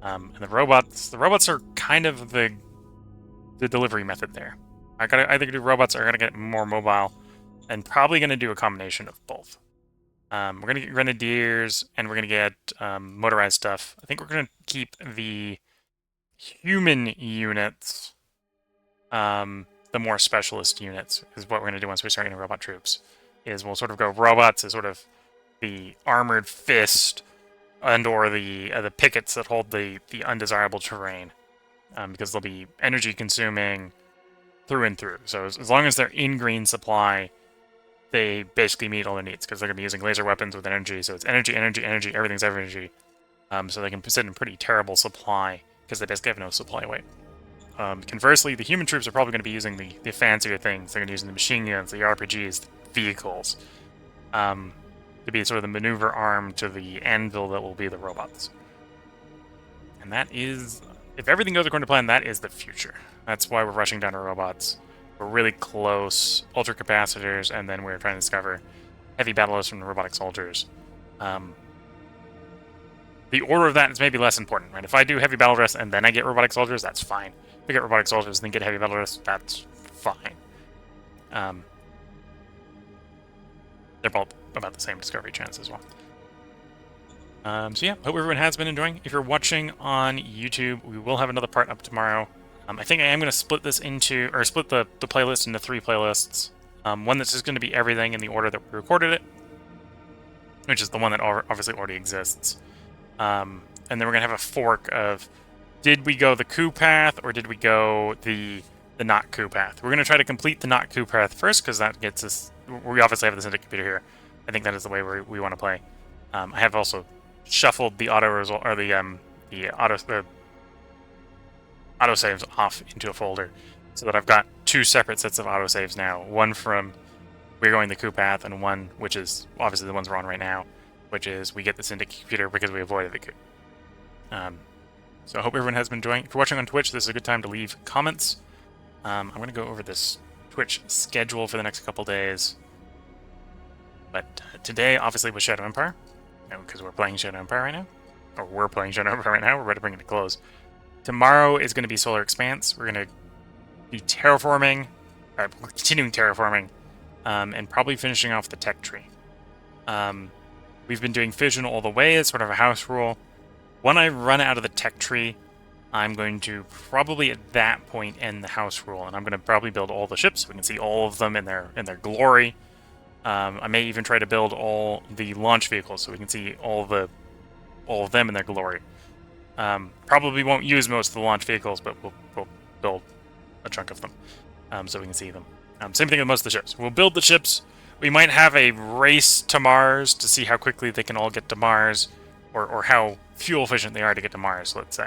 And the robots are kind of the delivery method there. I think robots are gonna get more mobile, and probably gonna do a combination of both. We're gonna get grenadiers, and we're gonna get motorized stuff. I think we're gonna keep the human units, the more specialist units, is what we're gonna do once we start getting robot troops. Is we'll sort of go robots as sort of the armored fist, and/or the pickets that hold the undesirable terrain, because they'll be energy consuming through and through. So as long as they're in green supply, they basically meet all their needs, because they're going to be using laser weapons with energy. So it's energy, energy, energy, everything's energy. So they can sit in pretty terrible supply, because they basically have no supply weight. Conversely, the human troops are probably going to be using the fancier things. They're going to be using the machine guns, the RPGs, the vehicles, to be sort of the maneuver arm to the anvil that will be the robots. And that is, if everything goes according to plan, that is the future. That's why we're rushing down to robots. We're really close, ultra capacitors, and then we're trying to discover heavy battlers from the robotic soldiers. The order of that is maybe less important, right? If I do heavy battle dress and then I get robotic soldiers, that's fine. If I get robotic soldiers and then get heavy battle dress, that's fine. They're both about the same discovery chance as well. So yeah, hope everyone has been enjoying. If you're watching on YouTube, we will have another part up tomorrow. I think I am going to split this into, or split the playlist into 3 playlists. One that's just going to be everything in the order that we recorded it, which is the one that obviously already exists. And then we're going to have a fork of, did we go the Coup path, or did we go the not Coup path? We're going to try to complete the not Coup path first, because that gets us, we obviously have the syndicate computer here. I think that is the way we want to play. I have also shuffled the auto result, or the autosaves off into a folder, so that I've got 2 separate sets of autosaves now. One from we're going the Coup path, and one which is obviously the ones we're on right now, which is we get the syndicate computer because we avoided the coup. So I hope everyone has been enjoying. If you're watching on Twitch, this is a good time to leave comments. I'm going to go over this Twitch schedule for the next couple days. But today, obviously, was Shadow Empire. because we're playing Shadow Empire right now. Or we're playing Shadow Empire right now. We're about to bring it to close. Tomorrow is going to be Solar Expanse. We're going to do terraforming, continuing terraforming, and probably finishing off the tech tree. We've been doing fission all the way as sort of a house rule. When I run out of the tech tree, I'm going to probably at that point end the house rule, and I'm going to probably build all the ships so we can see all of them in their glory. I may even try to build all the launch vehicles so we can see all of them in their glory. Probably won't use most of the launch vehicles, but we'll build a chunk of them so we can see them. Same thing with most of the ships. We'll build the ships. We might have a race to Mars to see how quickly they can all get to Mars, or how fuel efficient they are to get to Mars, let's say.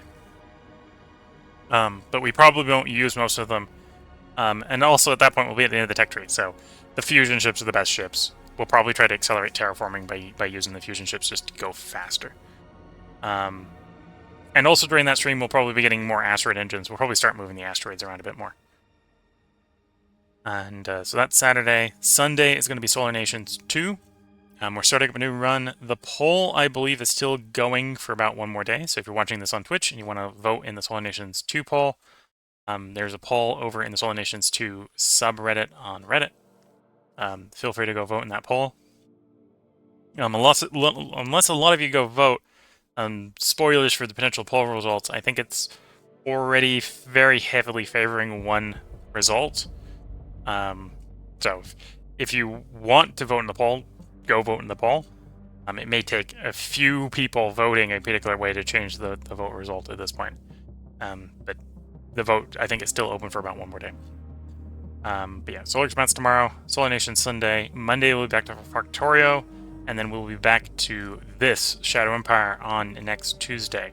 But we probably won't use most of them. And also at that point we'll be at the end of the tech tree, so the fusion ships are the best ships. We'll probably try to accelerate terraforming by using the fusion ships just to go faster. And also during that stream we'll probably be getting more asteroid engines. We'll probably start moving the asteroids around a bit more. And so that's Saturday. Sunday is going to be Solar Nations 2. We're starting up a new run. The poll, I believe, is still going for about one more day. So if you're watching this on Twitch and you want to vote in the Solar Nations 2 poll, there's a poll over in the Solar Nations 2 subreddit on Reddit. Feel free to go vote in that poll. Unless a lot of you go vote, spoilers for the potential poll results, I think it's already very heavily favoring one result. So if you want to vote in the poll, go vote in the poll. It may take a few people voting a particular way to change the vote result at this point. But the vote, I think, is still open for about one more day. But yeah, Solar Expanse tomorrow, Solar Nation Sunday, Monday we'll be back to Factorio, and then we'll be back to this Shadow Empire on next Tuesday.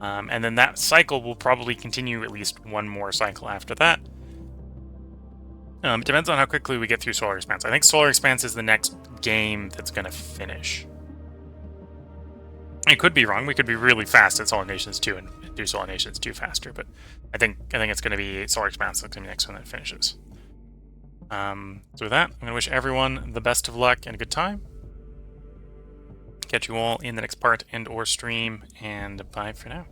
And then that cycle will probably continue at least one more cycle after that. It depends on how quickly we get through Solar Expanse. I think Solar Expanse is the next game that's going to finish. I could be wrong. We could be really fast at Solar Nations 2 and do Solar Nations 2 faster, but I think it's going to be Solar Expanse that's going to be the next one that finishes. So with that, I'm going to wish everyone the best of luck and a good time. Catch you all in the next part and/or stream, and bye for now.